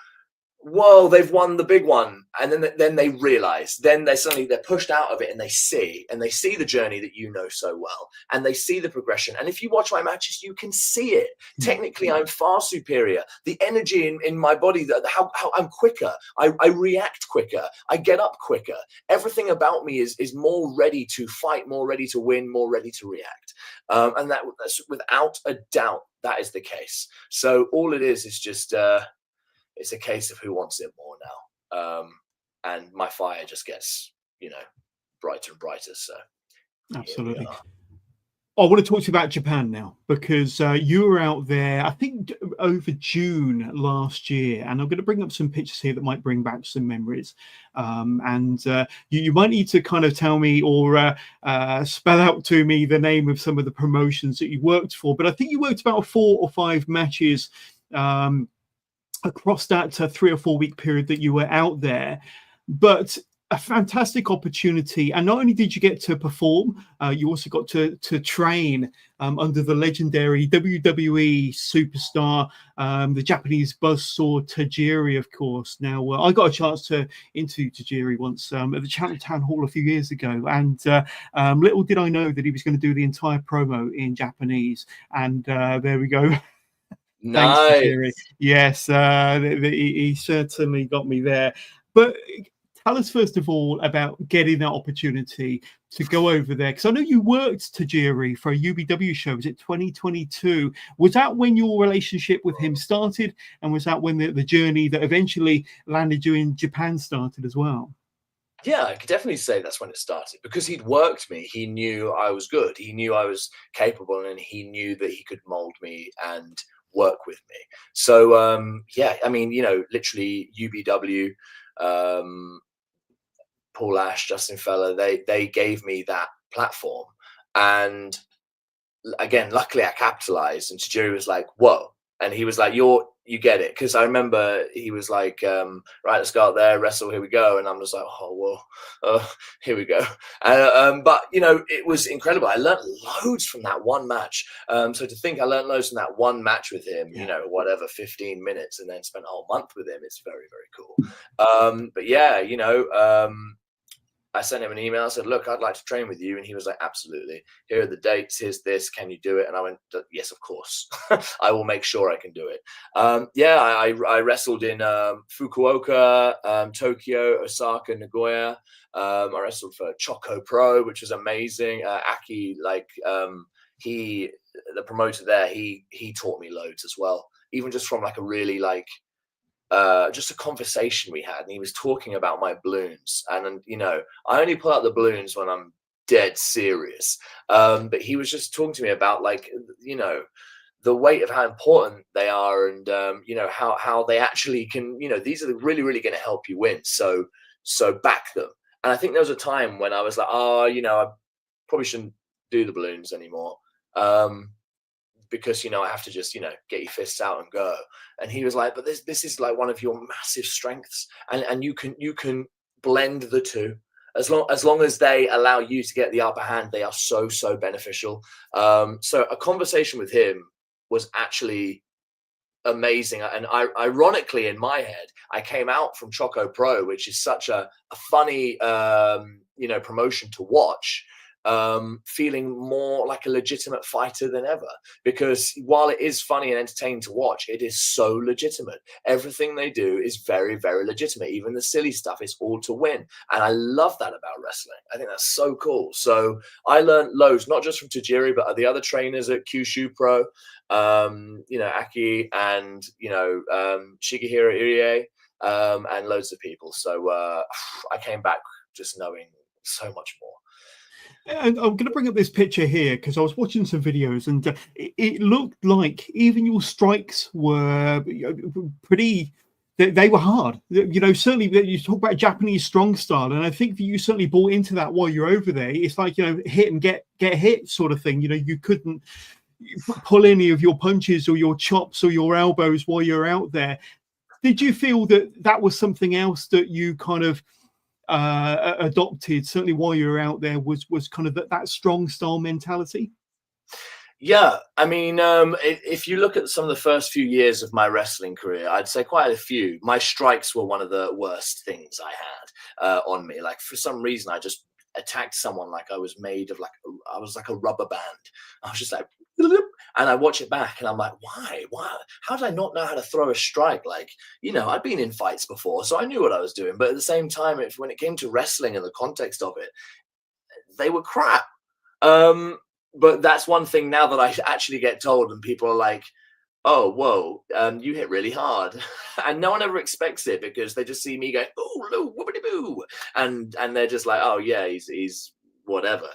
they've won the big one. And then they realize, then they're pushed out of it, and they see the journey that you know so well, and they see the progression. And if you watch my matches, you can see it. Technically, I'm far superior. The energy in my body, how I'm quicker. I react quicker. I get up quicker. Everything about me is more ready to fight, more ready to win, more ready to react. And that's without a doubt, that is the case. So all it is just, it's a case of who wants it more now. And my fire just gets, brighter and brighter. So absolutely. I want to talk to you about Japan now, because you were out there, I think, over June last year, and I'm going to bring up some pictures here that might bring back some memories. And you might need to kind of tell me or spell out to me the name of some of the promotions that you worked for. But I think you worked about 4 or 5 matches across that 3 or 4 week period that you were out there. But a fantastic opportunity, and not only did you get to perform, you also got to train under the legendary WWE superstar, the Japanese buzzsaw Tajiri, of course. Now, I got a chance to interview Tajiri once at the Chinatown Hall a few years ago, and little did I know that he was going to do the entire promo in Japanese. And there we go. Thanks, Tajiri. Yes, he certainly got me there. But tell us first of all about getting that opportunity to go over there, because I know you worked Tajiri for a UBW show. Was it 2022? Was that when your relationship with him started, and was that when the journey that eventually landed you in Japan started as well? Yeah, I could definitely say that's when it started, because he'd worked me. He knew I was good. He knew I was capable, and he knew that he could mold me and work with me. So yeah, I mean, literally UBW, Paul Ash, Justin Feller, they gave me that platform. And again, luckily I capitalized, and Tajiri was like, whoa. And he was like, you get it. Because I remember he was like, right, let's go out there, wrestle, here we go. And I'm just like, oh, well, here we go. But, it was incredible. I learned loads from that one match. So to think I learned loads from that one match with him, whatever, 15 minutes, and then spent a whole month with him, it's very, very cool. But yeah, I sent him an email. I said, look, I'd like to train with you. And he was like, absolutely. Here are the dates. Here's this. Can you do it? And I went, yes, of course. I will make sure I can do it. Yeah, I wrestled in Fukuoka, Tokyo, Osaka, Nagoya. I wrestled for Choco Pro, which was amazing. Aki, the promoter there, he taught me loads as well. Even just from like a really just a conversation we had, and he was talking about my balloons, and I only pull out the balloons when I'm dead serious. But he was just talking to me about, like, you know, the weight of how important they are, and you know, how they actually can, you know, these are really, really going to help you win. So back them. And I think there was a time when I was like, oh, you know, I probably shouldn't do the balloons anymore. Because, you know, I have to just, you know, get your fists out and go. And he was like, but this is like one of your massive strengths, and you can blend the two. As long as they allow you to get the upper hand, they are so beneficial. So a conversation with him was actually amazing. And ironically, in my head, I came out from Choco Pro, which is such a funny you know, promotion to watch, feeling more like a legitimate fighter than ever, because while it is funny and entertaining to watch, it is so legitimate. Everything they do is very, very legitimate. Even the silly stuff is all to win, and I love that about wrestling. I think that's so cool. So I learned loads, not just from Tajiri, but the other trainers at Kyushu Pro, you know, Aki, and, you know, Shigehiro Irie, and loads of people. So I came back just knowing so much more. And I'm going to bring up this picture here because I was watching some videos, and it looked like even your strikes were pretty. They were hard. You know, certainly you talk about Japanese strong style, and I think that you certainly bought into that while you're over there. It's like, you know, hit and get hit sort of thing. You know, you couldn't pull any of your punches or your chops or your elbows while you're out there. Did you feel that was something else that you kind of adopted, certainly while you were out there, was kind of that strong style mentality? Yeah, I mean, if you look at some of the first few years of my wrestling career, I'd say quite a few, my strikes were one of the worst things I had on me. Like, for some reason, I just attacked someone like I was made of, like, I was like a rubber band. I was just like, and I watch it back and I'm like, why? How did I not know how to throw a strike? Like, you know, I'd been in fights before, so I knew what I was doing. But at the same time, when it came to wrestling and the context of it, they were crap. But that's one thing now that I actually get told, and people are like, oh, whoa, you hit really hard. And no one ever expects it, because they just see me going, oh, no, whoopity boo. And they're just like, oh, yeah, he's whatever.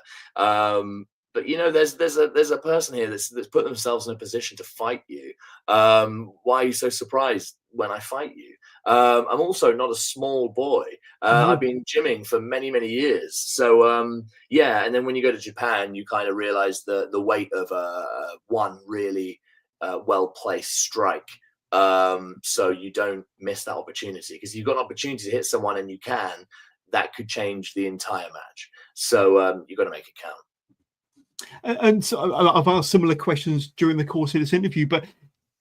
But, you know, there's a person here that's put themselves in a position to fight you. Why are you so surprised when I fight you? I'm also not a small boy. I've been gymming for many, many years. So, yeah, and then when you go to Japan, you kind of realize the weight of one really well-placed strike. So you don't miss that opportunity, because you've got an opportunity to hit someone, and you can. That could change the entire match. So you've got to make it count. And so I've asked similar questions during the course of this interview, but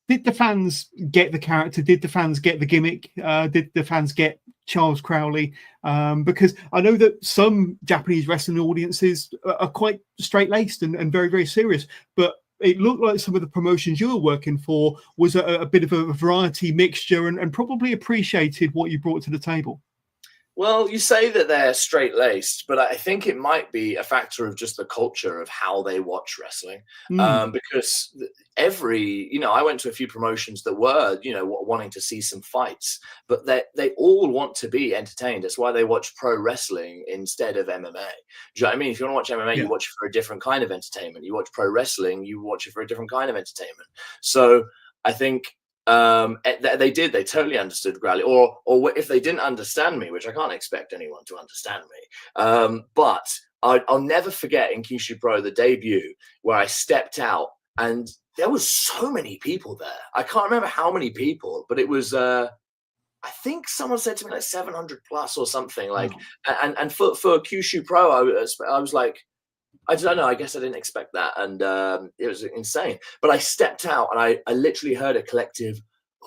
did the fans get the character? Did the fans get the gimmick? Did the fans get Charles Crowley? Because I know that some Japanese wrestling audiences are quite straight-laced and very, very serious, but it looked like some of the promotions you were working for was a bit of a variety mixture, and probably appreciated what you brought to the table. Well, you say that they're straight-laced, but I think it might be a factor of just the culture of how they watch wrestling. Because you know, I went to a few promotions that were, you know, wanting to see some fights, but they all want to be entertained. That's why they watch pro wrestling instead of MMA. Do you know what I mean? If you want to watch MMA, you watch it for a different kind of entertainment. You watch pro wrestling, you watch it for a different kind of entertainment. So I think they totally understood Crowley, or if they didn't understand me, which I can't expect anyone to understand me, but I'll never forget in Kyushu Pro, the debut, where I stepped out and there was so many people there. I can't remember how many people, but it was I think someone said to me like 700 plus or something, like. And for Kyushu Pro, I was like, I don't know. I guess I didn't expect that, and it was insane. But I stepped out, and I literally heard a collective,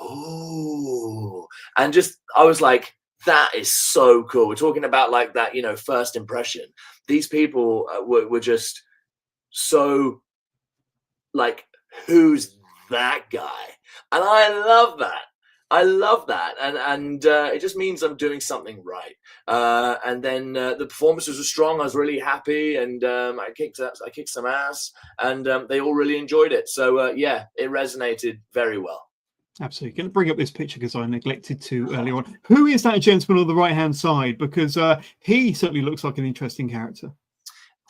"Ooh!" And I was like, "That is so cool." We're talking about like that, you know, first impression. These people were just so like, "Who's that guy?" And I love that. I love that, and it just means I'm doing something right. And then the performances were strong. I was really happy, and I kicked some ass, and they all really enjoyed it. So yeah, it resonated very well. Absolutely. Going to bring up this picture because I neglected to earlier on. Who is that gentleman on the right-hand side? Because he certainly looks like an interesting character.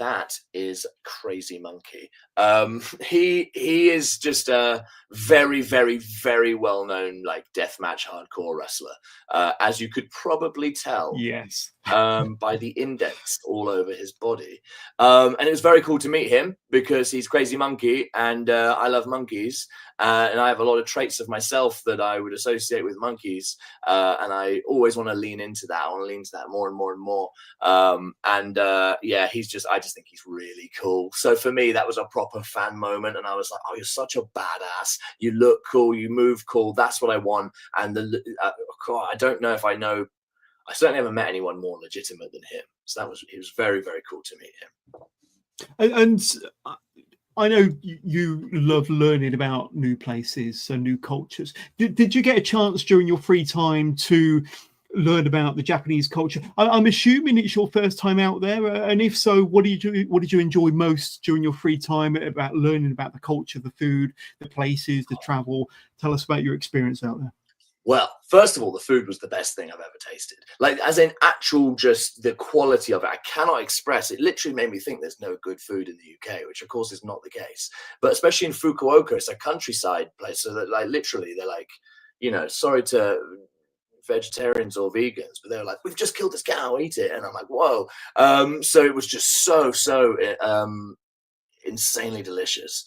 That is Crazy Monkey. He is just a very, very, very well known like deathmatch hardcore wrestler, as you could probably tell. Yes. By the indents all over his body. And it was very cool to meet him because he's Crazy Monkey and I love monkeys. And I have a lot of traits of myself that I would associate with monkeys. And I always want to lean into that. I want to lean into that more and more and more. Yeah, I just think he's really cool. So for me, that was a proper fan moment. And I was like, oh, you're such a badass. You look cool. You move cool. That's what I want. And I don't know if I know. I certainly haven't met anyone more legitimate than him. So it was very, very cool to meet him. And I know you love learning about new places and new cultures. Did you get a chance during your free time to learn about the Japanese culture? I'm assuming it's your first time out there, and if so, what did you enjoy most during your free time about learning about the culture, the food, the places, the travel? Tell us about your experience out there. Well, first of all, the food was the best thing I've ever tasted. Like, as in actual, just the quality of it, I cannot express. It literally made me think there's no good food in the UK, which of course is not the case. But especially in Fukuoka, it's a countryside place, so that like literally they're like, sorry to vegetarians or vegans, but they were like, we've just killed this cow, eat it, and I'm like, whoa. So it was just so insanely delicious.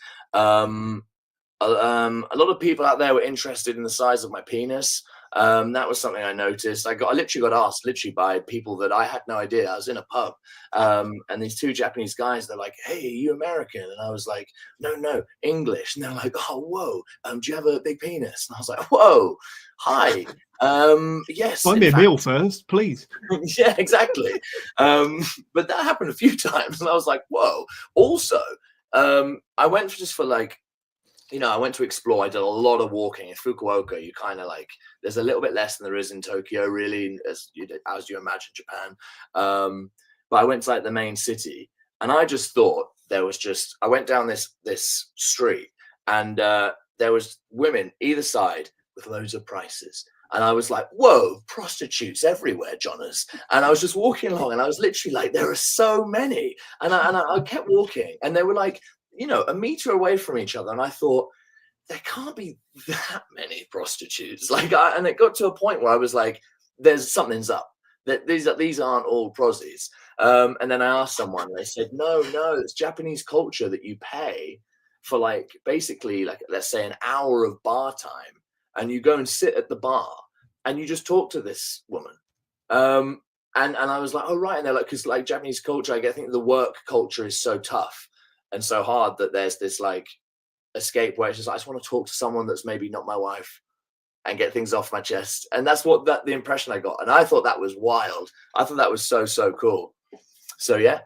A lot of people out there were interested in the size of my penis. That was something I noticed. I literally got asked by people that I had no idea. I was in a pub, and these two Japanese guys, they're like, hey, are you American? And I was like, no, English. And they're like, oh, whoa, do you have a big penis? And I was like, whoa, hi. Yes. Find me a meal first, please. Yeah, exactly. But that happened a few times, and I was like, whoa. Also, I went just for like, I went to explore. I did a lot of walking in Fukuoka. You kind of like, there's a little bit less than there is in Tokyo, really, as you imagine Japan. But I went to like the main city, and I just thought I went down this street, and there was women either side with loads of prices. And I was like, whoa, prostitutes everywhere, Johners. And I was just walking along, and I was literally like, there are so many. And I kept walking, and they were like, a meter away from each other. And I thought, there can't be that many prostitutes. And it got to a point where I was like, something's up. That these aren't all prosies. And then I asked someone, they said, no, it's Japanese culture that you pay for like, basically like, let's say an hour of bar time. And you go and sit at the bar and you just talk to this woman. And I was like, oh, right. And they're like, because like Japanese culture, I think the work culture is so tough and so hard that there's this like escape where it's just, I just want to talk to someone that's maybe not my wife and get things off my chest. And that's the impression I got. And I thought that was wild. I thought that was so cool. So yeah,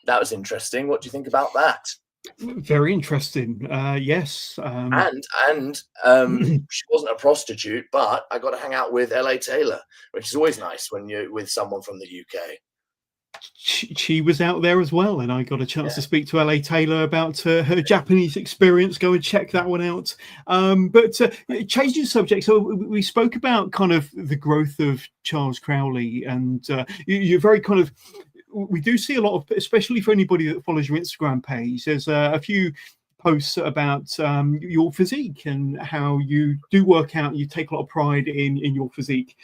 that was interesting. What do you think about that? Very interesting. Yes. And she wasn't a prostitute, but I got to hang out with LA Taylor, which is always nice when you're with someone from the UK. She was out there as well, and I got a chance to speak to LA Taylor about her Japanese experience. Go and check that one out. But changing subject, so we spoke about kind of the growth of Charles Crowley, and you're very kind of. We do see a lot of, especially for anybody that follows your Instagram page. There's a few posts about your physique and how you do work out. You take a lot of pride in your physique.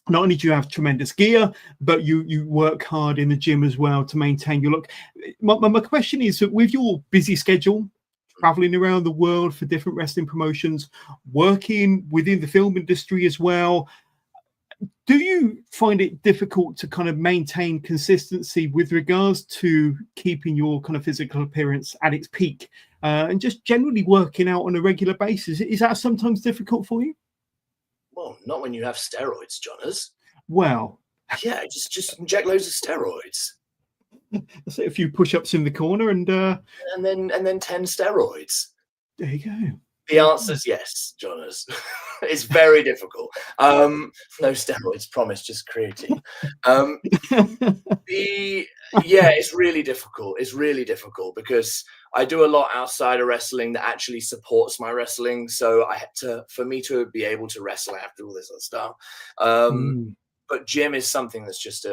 Not only do you have tremendous gear, but you work hard in the gym as well to maintain your look. My question is, with your busy schedule, traveling around the world for different wrestling promotions, working within the film industry as well, do you find it difficult to kind of maintain consistency with regards to keeping your kind of physical appearance at its peak and just generally working out on a regular basis? Is that sometimes difficult for you? Well, not when you have steroids, Johners. Well, yeah, just inject loads of steroids. Let's say a few push-ups in the corner, and then 10 steroids. There you go. The answer is yes, Johners. It's very difficult. No steroids, promise, just creatine. It's really difficult. It's really difficult because I do a lot outside of wrestling that actually supports my wrestling. So for me to be able to wrestle, I have to do all this other stuff. But gym is something that's just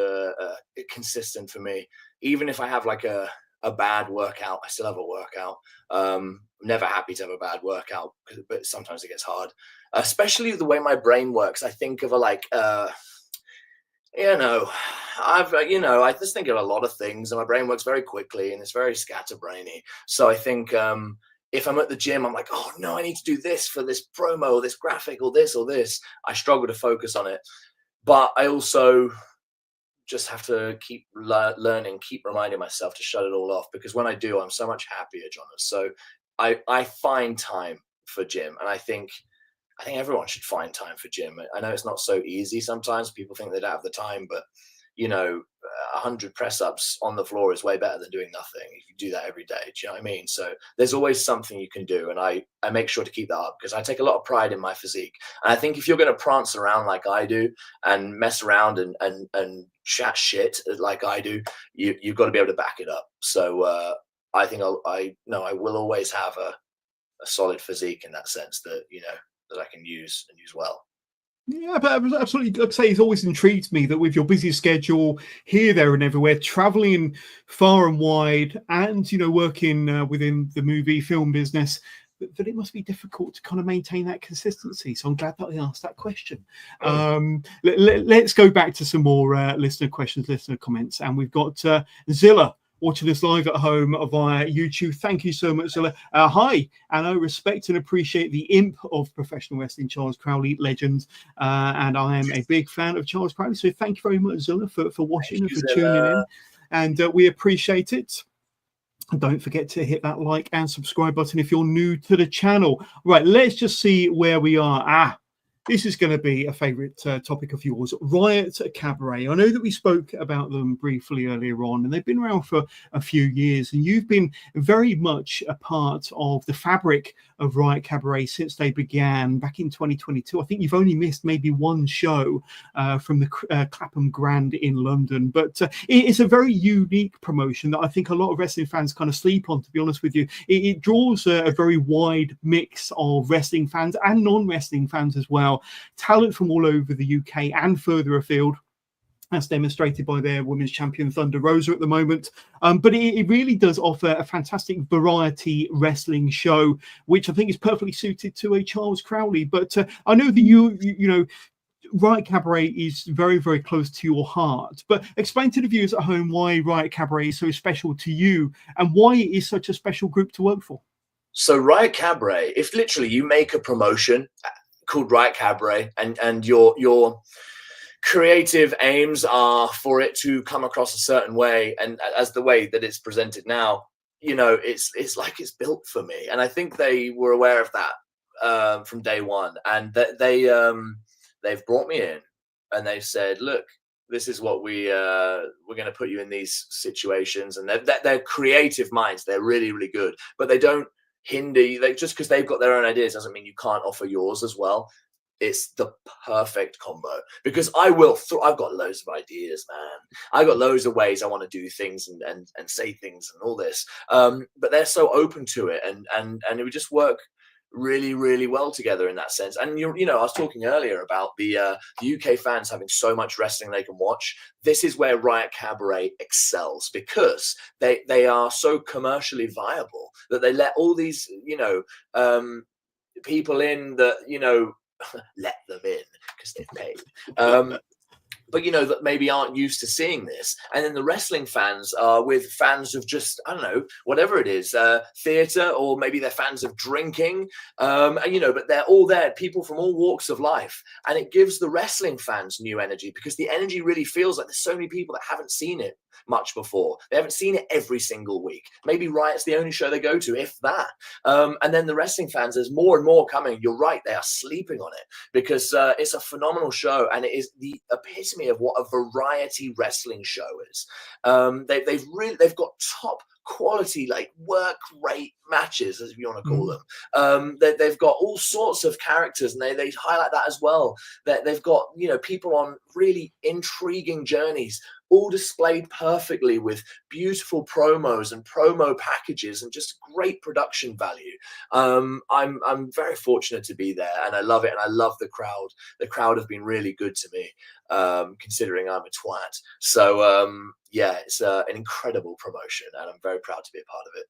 consistent for me. even if I have like a bad workout, I still have a workout. I'm never happy to have a bad workout, but sometimes it gets hard, especially the way my brain works. I think of I just think of a lot of things, and my brain works very quickly, and it's very scatterbrainy. So I think if I'm at the gym, I'm like, oh no, I need to do this for this promo, or this graphic, or this or this. I struggle to focus on it, but I also just have to keep learning, keep reminding myself to shut it all off, because when I do, I'm so much happier, Jonas. So I find time for gym, and I think everyone should find time for gym. I know it's not so easy sometimes. People think they don't have the time, but 100 press-ups on the floor is way better than doing nothing if you do that every day. Do you know what I mean? So there's always something you can do, and I make sure to keep that up, because I take a lot of pride in my physique. And I think if you're going to prance around like I do and mess around and chat shit like I do, you've got to be able to back it up. So I think I will always have a solid physique in that sense, that that I can use and use well. Yeah, but absolutely, like I say, it's always intrigued me that with your busy schedule here, there, and everywhere, traveling far and wide, and working within the movie film business, that it must be difficult to kind of maintain that consistency. So I'm glad that I asked that question. Let's go back to some more listener questions, listener comments, and we've got Zilla watching us live at home via YouTube. Thank you so much, Zilla. Hi, and I respect and appreciate the imp of professional wrestling, Charles Crowley, legend, and I am a big fan of Charles Crowley. So thank you very much, Zilla, for watching and for tuning in, and we appreciate it. Don't forget to hit that like and subscribe button if you're new to the channel. Right, let's just see where we are. This is going to be a favourite topic of yours, Riot Cabaret. I know that we spoke about them briefly earlier on, and they've been around for a few years, and you've been very much a part of the fabric of Riot Cabaret since they began back in 2022. I think you've only missed maybe one show from the Clapham Grand in London, but it's a very unique promotion that I think a lot of wrestling fans kind of sleep on, to be honest with you. It draws a very wide mix of wrestling fans and non-wrestling fans as well. Talent from all over the UK and further afield, as demonstrated by their women's champion Thunder Rosa at the moment. But it really does offer a fantastic variety wrestling show, which I think is perfectly suited to a Charles Crowley. But I know that you know, Riot Cabaret is very, very close to your heart. But explain to the viewers at home why Riot Cabaret is so special to you, and why it is such a special group to work for. So Riot Cabaret, if literally you make a promotion called Riot Cabaret, and your creative aims are for it to come across a certain way, and as the way that it's presented now, it's like it's built for me. And I think they were aware of that from day one, and that they've brought me in and they've said, look, this is what we're going to put you in these situations. And they're creative minds. They're really, really good, but they don't hinder you. Just because they've got their own ideas doesn't mean you can't offer yours as well. It's the perfect combo, because I've got loads of ideas, man. I got loads of ways I want to do things and say things and all this. But they're so open to it, and it would just work really, really well together in that sense. And I was talking earlier about the UK fans having so much wrestling they can watch. This is where Riot Cabaret excels, because they are so commercially viable that they let all these people in that let them in because they've paid. But that maybe aren't used to seeing this. And then the wrestling fans are with fans of just, I don't know, whatever it is, theatre, or maybe they're fans of drinking. But they're all there, people from all walks of life. And it gives the wrestling fans new energy, because the energy really feels like there's so many people that haven't seen it much before. They haven't seen it every single week. Maybe Riot's the only show they go to, if that. And then the wrestling fans, there's more and more coming. You're right, they are sleeping on it, because it's a phenomenal show, and it is the epitome of what a variety wrestling show is. They've got top quality, like work rate matches, as you want to call them. They've got all sorts of characters, and they highlight that as well. They've got people on really intriguing journeys, all displayed perfectly with beautiful promos and promo packages and just great production value. I'm very fortunate to be there, and I love it, and I love the crowd. The crowd have been really good to me, considering I'm a twat. So yeah, it's an incredible promotion, and I'm very proud to be a part of it.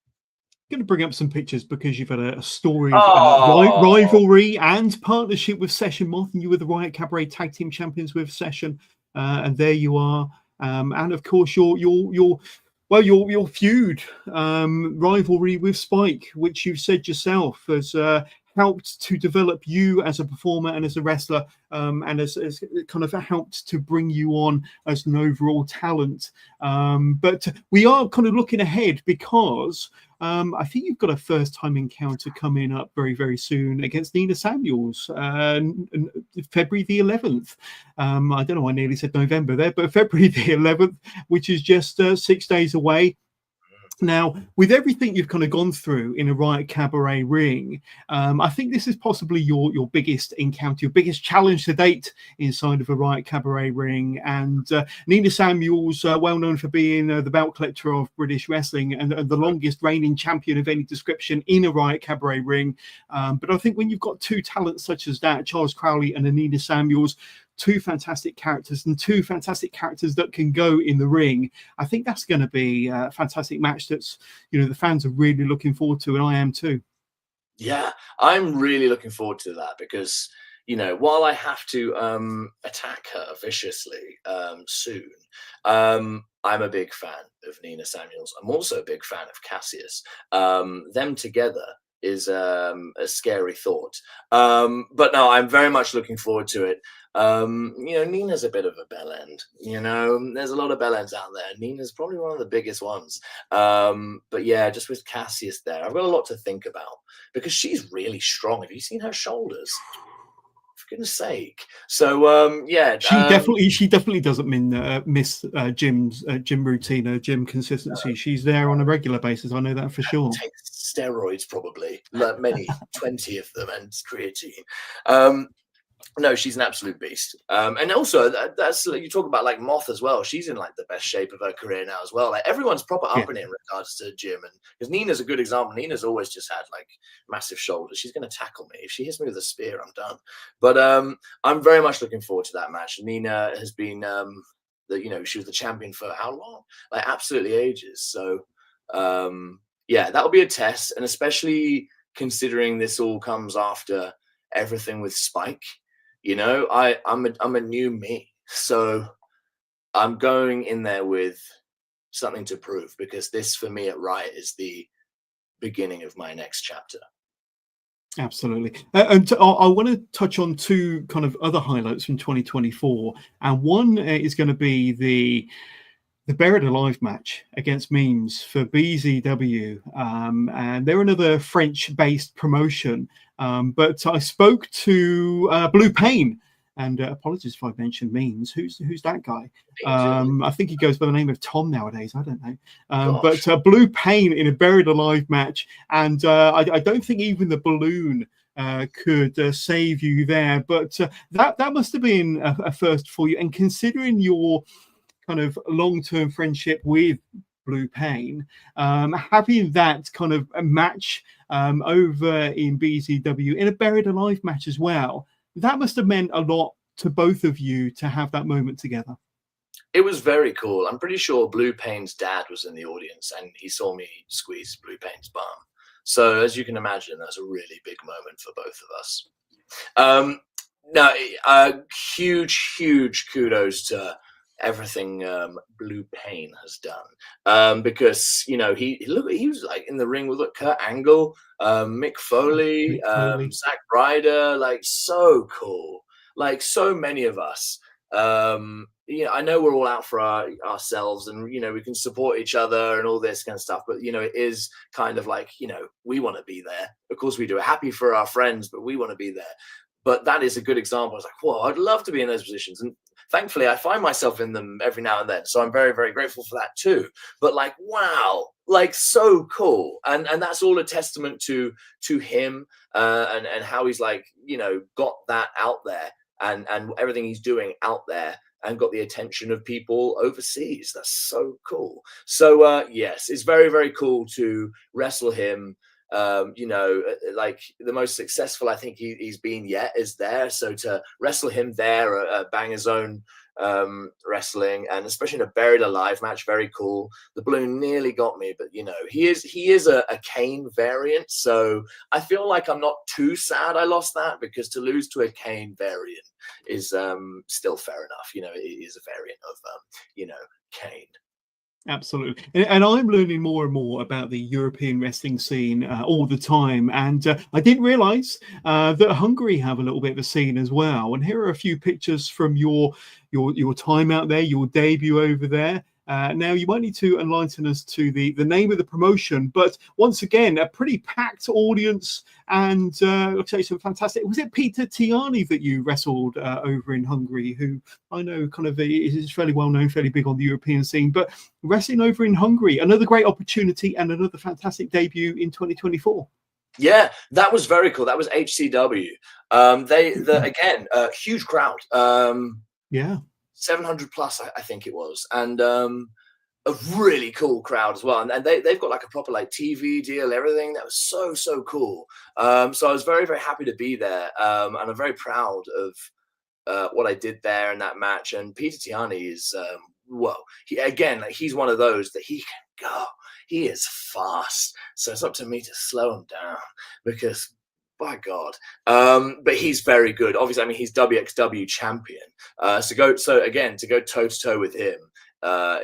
Going to bring up some pictures because you've had a storied Oh, rivalry and partnership with Session Moth, and you were the Riot Cabaret Tag Team Champions with Session, and there you are. And of course, your feud rivalry with Spike, which you've said yourself has helped to develop you as a performer and as a wrestler, and as kind of helped to bring you on as an overall talent. But we are kind of looking ahead because I think you've got a first-time encounter coming up very, very soon against Nina Samuels, February the 11th. I don't know, I nearly said November there, but February the 11th, which is just 6 days away. Now, with everything you've kind of gone through in a Riot Cabaret ring, I think this is possibly your biggest encounter, your biggest challenge to date inside of a Riot Cabaret ring. And Nina Samuels, well known for being the belt collector of British wrestling and the longest reigning champion of any description in a Riot Cabaret ring. But I think when you've got two talents such as that, Charles Crowley and Nina Samuels, two fantastic characters and two fantastic characters that can go in the ring, I think that's going to be a fantastic match that's, the fans are really looking forward to, and I am too. Yeah, I'm really looking forward to that because, while I have to attack her viciously soon, I'm a big fan of Nina Samuels. I'm also a big fan of Cassius. Them together is a scary thought. But no, I'm very much looking forward to it. Nina's a bit of a bell end. There's a lot of bell ends out there. Nina's probably one of the biggest ones. But yeah, just with Cassius there, I've got a lot to think about because she's really strong. Have you seen her shoulders? For goodness sake. So yeah, she definitely doesn't miss Jim's gym routine, gym consistency. She's there on a regular basis. I know that for sure. Takes steroids probably, like many 20 of them, and creatine. No, she's an absolute beast. And also that's you talk about like Moth as well. She's in like the best shape of her career now as well. Like everyone's proper up in it in regards to gym, and because Nina's a good example. Nina's always just had like massive shoulders. She's going to tackle me. If she hits me with a spear, I'm done. But I'm very much looking forward to that match. Nina has been she was the champion for how long? Like absolutely ages. So yeah, that'll be a test, and especially considering this all comes after everything with Spike. I'm a new me, so I'm going in there with something to prove because this for me at Riot is the beginning of my next chapter. Absolutely. And I want to touch on two kind of other highlights from 2024, and one is going to be the Buried Alive match against Memes for BZW, and they're another French-based promotion. But I spoke to Blue Pain, and apologies if I mentioned Memes. Who's that guy? I think he goes by the name of Tom nowadays. I don't know. But Blue Pain in a Buried Alive match, and I don't think even the balloon could save you there. But that must have been a first for you. And considering your kind of long-term friendship with Blue Pain, having that kind of a match over in BZW in a Buried Alive match as well, that must have meant a lot to both of you to have that moment together. It was very cool. I'm pretty sure Blue Pain's dad was in the audience and he saw me squeeze Blue Pain's bum. So as you can imagine, that's a really big moment for both of us. Now, huge kudos to everything Blue Pain has done, because he was like in the ring with Kurt Angle, Mick Foley, Zack Ryder, like so cool, like so many of us. I know we're all out for ourselves, and we can support each other and all this kind of stuff, but it is kind of like we want to be there. Of course we do. We're happy for our friends, but we want to be there. But that is a good example. I was like, whoa, I'd love to be in those positions. And thankfully, I find myself in them every now and then. So I'm very, very grateful for that too. But like, wow, like so cool. And that's all a testament to him and how he's like, got that out there and everything he's doing out there and got the attention of people overseas. That's so cool. So yes, it's very, very cool to wrestle him. You know, like the most successful I think he's been yet is there. So to wrestle him there, Bang His Own wrestling, and especially in a Buried Alive match, very cool. The balloon nearly got me, but you know, he is a Kane variant, so I feel like I'm not too sad I lost that, because to lose to a Kane variant is still fair enough. You know, it is a variant of you know, Kane. Absolutely. And I'm learning more and more about the European wrestling scene all the time. And I didn't realize that Hungary have a little bit of a scene as well. And here are a few pictures from your time out there, your debut over there. Now, you might need to enlighten us to the name of the promotion, but once again, a pretty packed audience, and let's say some fantastic. Was it Peter Tiani that you wrestled over in Hungary, who I know kind of is fairly well known, fairly big on the European scene, but wrestling over in Hungary, another great opportunity and another fantastic debut in 2024. Yeah, that was very cool. That was HCW. Again, huge crowd. Yeah. 700 plus, I think it was, and a really cool crowd as well. And they've got like a proper like TV deal, everything. That was so cool. So I was very, very happy to be there, and I'm very proud of what I did there in that match. And Peter Tiani is well, he's one of those that he can go. He is fast, so it's up to me to slow him down, because by God. But he's very good. Obviously, I mean, he's WXW champion. To go toe to toe with him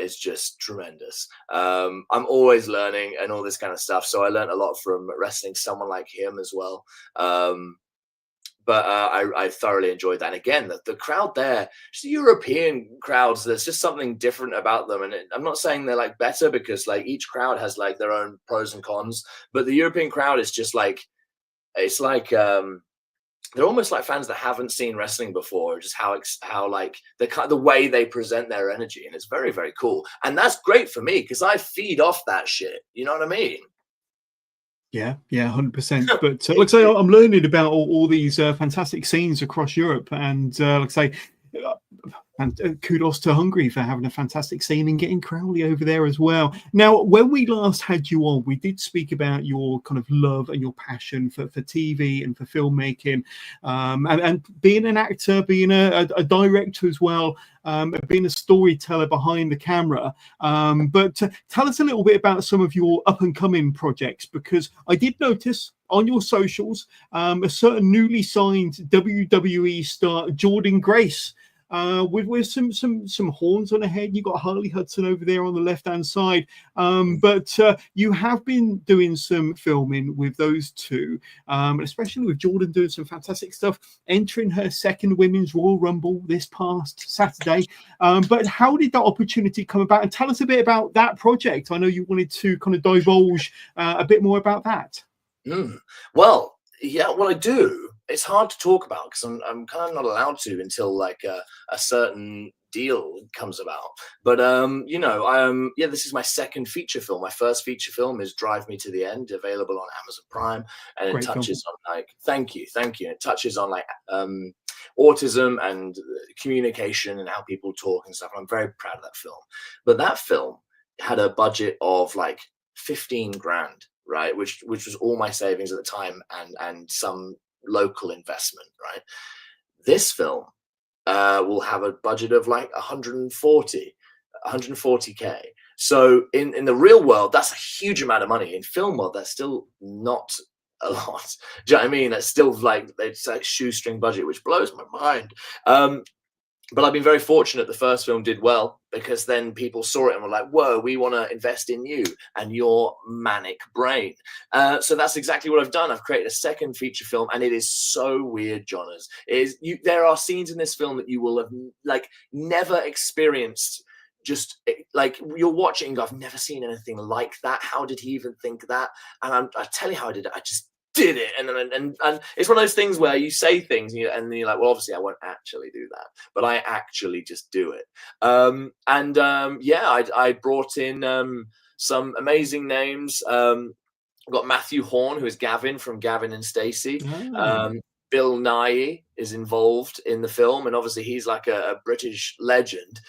is just tremendous. I'm always learning and all this kind of stuff. So I learned a lot from wrestling someone like him as well. But I thoroughly enjoyed that. And again, the crowd there, just the European crowds, there's just something different about them. And I'm not saying they're like better, because like each crowd has like their own pros and cons. But the European crowd is just like, it's like they're almost like fans that haven't seen wrestling before, just how like the way they present their energy, and it's very, very cool. And that's great for me, because I feed off that shit. You know what I mean? Yeah, 100%. But like I say, I'm learning about all these fantastic scenes across Europe, and like I say, and kudos to Hungary for having a fantastic scene and getting Crowley over there as well. Now, when we last had you on, we did speak about your kind of love and your passion for TV and for filmmaking, and being an actor, being a director as well, being a storyteller behind the camera. But tell us a little bit about some of your up-and-coming projects, because I did notice on your socials a certain newly signed WWE star, Jordan Grace, with some horns on her head. You got Harley Hudson over there on the left hand side, but you have been doing some filming with those two, especially with Jordan doing some fantastic stuff, entering her second Women's Royal Rumble this past Saturday. But how did that opportunity come about, and tell us a bit about that project? I know you wanted to kind of divulge a bit more about that. Well, yeah, well, I do. It's hard to talk about, because I'm kind of not allowed to until like a certain deal comes about. But you know, yeah, this is my second feature film. My first feature film is Drive Me to the End, available on Amazon Prime, and it touches on like thank you. It touches on like autism and communication and how people talk and stuff. I'm very proud of that film. But that film had a budget of like 15 grand, right? Which was all my savings at the time, and some local investment, right? This film will have a budget of like 140k. So in the real world, that's a huge amount of money. In film world, that's still not a lot. Do you know what I mean? That's still like, it's like shoestring budget, which blows my mind. But I've been very fortunate the first film did well, because then people saw it and were like, whoa, we want to invest in you and your manic brain. So that's exactly what I've done. I've created a second feature film, and it is so weird, Johners. There are scenes in this film that you will have like never experienced. Just like you're watching and go, I've never seen anything like that. How did he even think that? And I tell you how I did it. I just did it, and it's one of those things where you say things and you're like, well, obviously I won't actually do that, but I actually just do it. Yeah, I brought in some amazing names. I've got Matthew Horn, who is Gavin from Gavin and Stacey. Bill Nye, is involved in the film, and obviously he's like a British legend.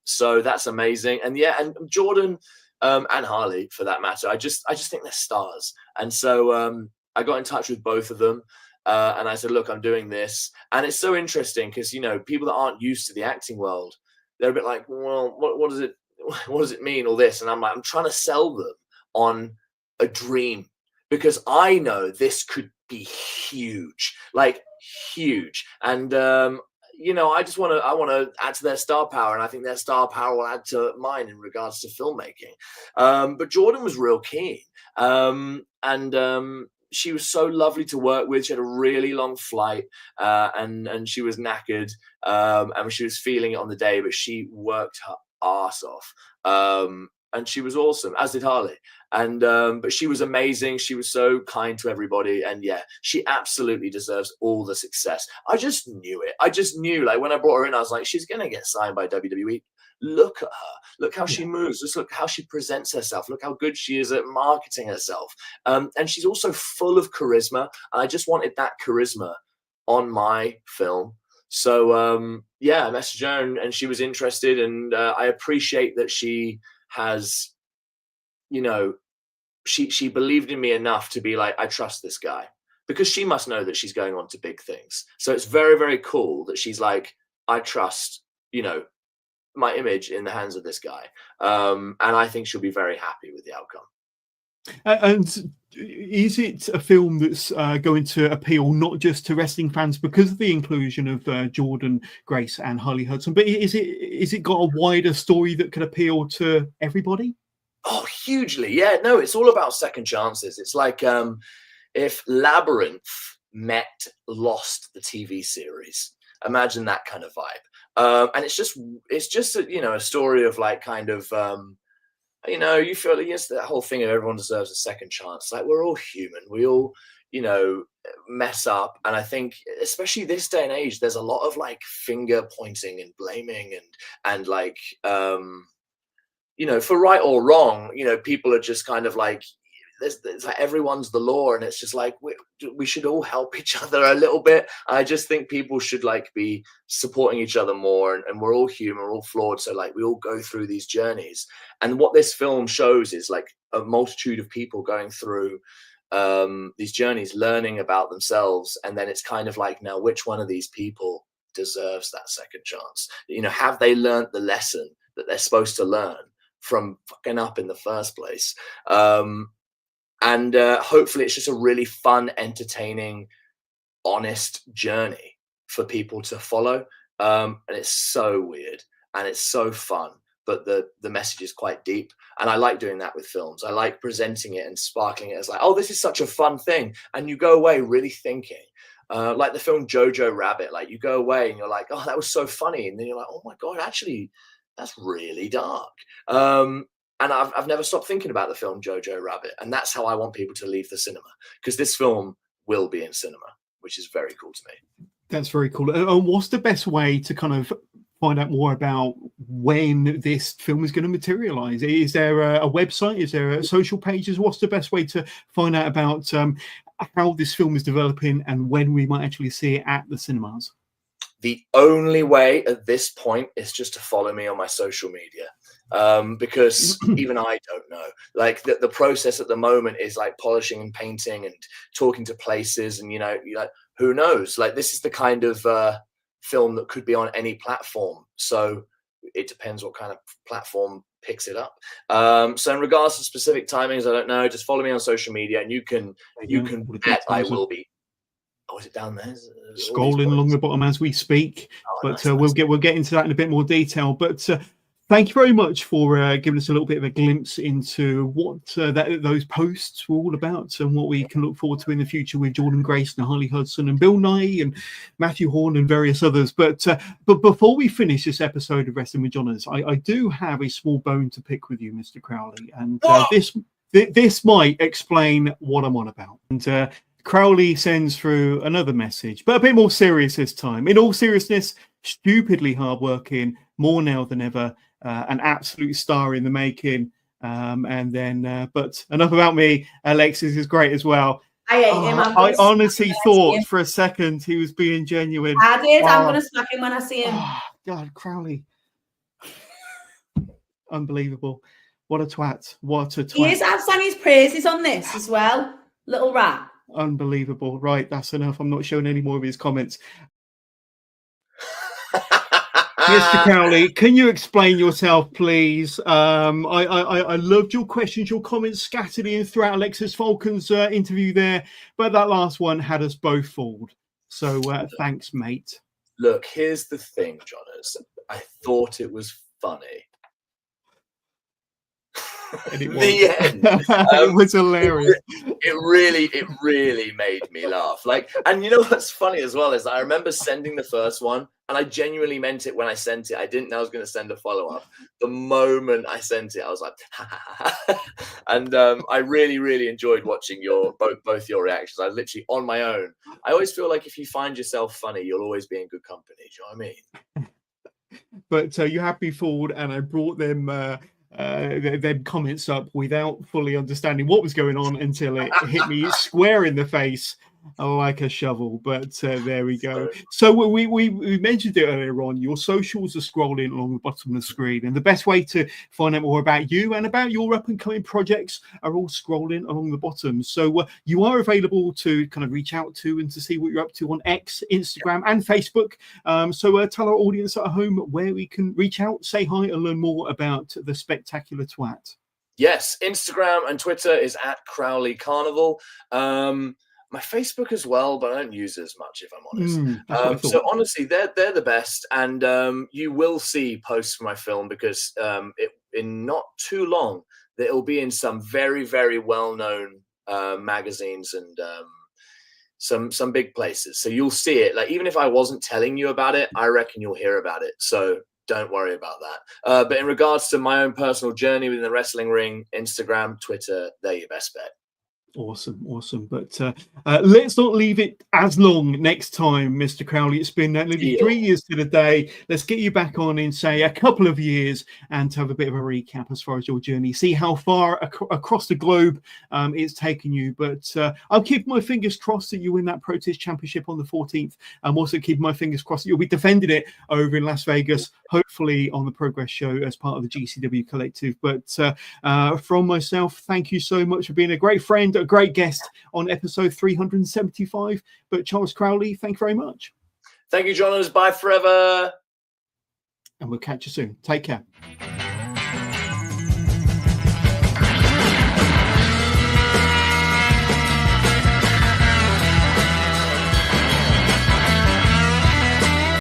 So that's amazing. And yeah, and Jordan and Harley for that matter, I just think they're stars. And so I got in touch with both of them. And I said, look, I'm doing this. And it's so interesting because, you know, people that aren't used to the acting world, they're a bit like, well, what does it mean, all this? And I'm like, I'm trying to sell them on a dream, because I know this could be huge, like huge. And, you know, I want to add to their star power. And I think their star power will add to mine in regards to filmmaking. But Jordan was real keen. She was so lovely to work with. She had a really long flight, and she was knackered, and she was feeling it on the day, but she worked her ass off, and she was awesome, as did Harley. And but she was amazing. She was so kind to everybody, and yeah, she absolutely deserves all the success. I just knew it. I just knew, like, when I brought her in, I was like, she's gonna get signed by WWE. Look at her. Look how she moves. Just look how she presents herself. Look how good she is at marketing herself. And she's also full of charisma. I just wanted that charisma on my film. So, yeah, I messaged her and she was interested. And I appreciate that she has, you know, she believed in me enough to be like, I trust this guy, because she must know that she's going on to big things. So it's very, very cool that she's like, I trust, you know, my image in the hands of this guy, and I think she'll be very happy with the outcome. And is it a film that's going to appeal not just to wrestling fans because of the inclusion of Jordan Grace and Harley Hudson, but is it got a wider story that can appeal to everybody? Oh, hugely. Yeah, no, it's all about second chances. It's like if Labyrinth met Lost, the TV series. Imagine that kind of vibe. And it's just a, you know, a story of like kind of you know, you feel like, yes, that whole thing of everyone deserves a second chance. Like, we're all human. We all, you know, mess up. And I think especially this day and age, there's a lot of like finger pointing and blaming and like you know, for right or wrong, you know, people are just kind of like, it's like everyone's the law, and it's just like we should all help each other a little bit. I just think people should like be supporting each other more, and we're all human, we're all flawed, so like we all go through these journeys. And what this film shows is like a multitude of people going through these journeys, learning about themselves, and then it's kind of like, now which one of these people deserves that second chance? You know, have they learned the lesson that they're supposed to learn from fucking up in the first place? And hopefully it's just a really fun, entertaining, honest journey for people to follow. And it's so weird and it's so fun, but the message is quite deep. And I like doing that with films. I like presenting it and sparkling it as like, oh, this is such a fun thing. And you go away really thinking. Like the film Jojo Rabbit, like you go away and you're like, oh, that was so funny. And then you're like, oh my God, actually, that's really dark. And I've never stopped thinking about the film Jojo Rabbit. And that's how I want people to leave the cinema, because this film will be in cinema, which is very cool to me. That's very cool. And what's the best way to kind of find out more about when this film is going to materialize? Is there a website? Is there social pages? What's the best way to find out about how this film is developing and when we might actually see it at the cinemas? The only way at this point is just to follow me on my social media. Because even I don't know. Like the process at the moment is like polishing and painting and talking to places, and you know, you're like, who knows? Like, this is the kind of film that could be on any platform. So it depends what kind of platform picks it up. So in regards to specific timings, I don't know. Just follow me on social media, and you can bet I will be. Oh, is it down there? Scrolling along the bottom as we speak. But nice. We'll get into that in a bit more detail. But thank you very much for giving us a little bit of a glimpse into what those posts were all about and what we can look forward to in the future with Jordan Grace and Harley Hudson and Bill Nye and Matthew Horn and various others. But before we finish this episode of Wrestling with Johners, I do have a small bone to pick with you, Mr. Crowley, and this might explain what I'm on about. And Crowley sends through another message, but a bit more serious this time. In all seriousness, stupidly hardworking, more now than ever. An absolute star in the making. And then, but enough about me. Alexxis is great as well. I hate him. I honestly thought for a second he was being genuine. I did. I'm going to smack him when I see him. Oh, God, Crowley. Unbelievable. What a twat. What a twat. He is. I've sang his praises on this as well. Little rat. Unbelievable. Right, that's enough. I'm not showing any more of his comments. Mr. Crowley, can you explain yourself, please? I loved your questions, your comments scattered in throughout Alexxis Falcon's interview there, but that last one had us both fooled. So thanks, mate. Look, here's the thing, Jonas. I thought it was funny. And it the end. It was hilarious. It really made me laugh. Like, and you know what's funny as well is I remember sending the first one, and I genuinely meant it when I sent it. I didn't know I was going to send a follow-up. The moment I sent it, I was like, ha, ha, ha. And I really enjoyed watching both your reactions. I was literally on my own. I always feel like if you find yourself funny, you'll always be in good company. Do you know what I mean? But you had me fooled, and I brought them their comments up without fully understanding what was going on until it hit me square in the face like a shovel. But there we go. So we mentioned it earlier on. Your socials are scrolling along the bottom of the screen, and the best way to find out more about you and about your up and coming projects are all scrolling along the bottom. So you are available to kind of reach out to and to see what you're up to on X, Instagram, and Facebook. So tell our audience at home where we can reach out, say hi, and learn more about the Spectacular Twat. Yes, Instagram and Twitter is at Crowley Carnival. My Facebook as well, but I don't use it as much, if I'm honest. So honestly, they're the best, and you will see posts for my film because in not too long it'll be in some very well-known magazines and some big places. So you'll see it. Like even if I wasn't telling you about it, I reckon you'll hear about it. So don't worry about that. But in regards to my own personal journey within the wrestling ring, Instagram, Twitter, they're your best bet. Awesome. But let's not leave it as long next time, Mr. Crowley. It's been nearly 3 years to the day. Let's get you back on in, say, a couple of years and to have a bit of a recap as far as your journey. See how far across the globe it's taken you. But I'll keep my fingers crossed that you win that Protest Championship on the 14th. I'm also keeping my fingers crossed that you'll be defending it over in Las Vegas, hopefully on the Progress Show as part of the GCW Collective. But from myself, thank you so much for being a great friend, a great guest on episode 375. But Charles Crowley, thank you very much. Thank you, Jonas. Bye forever. And we'll catch you soon. Take care.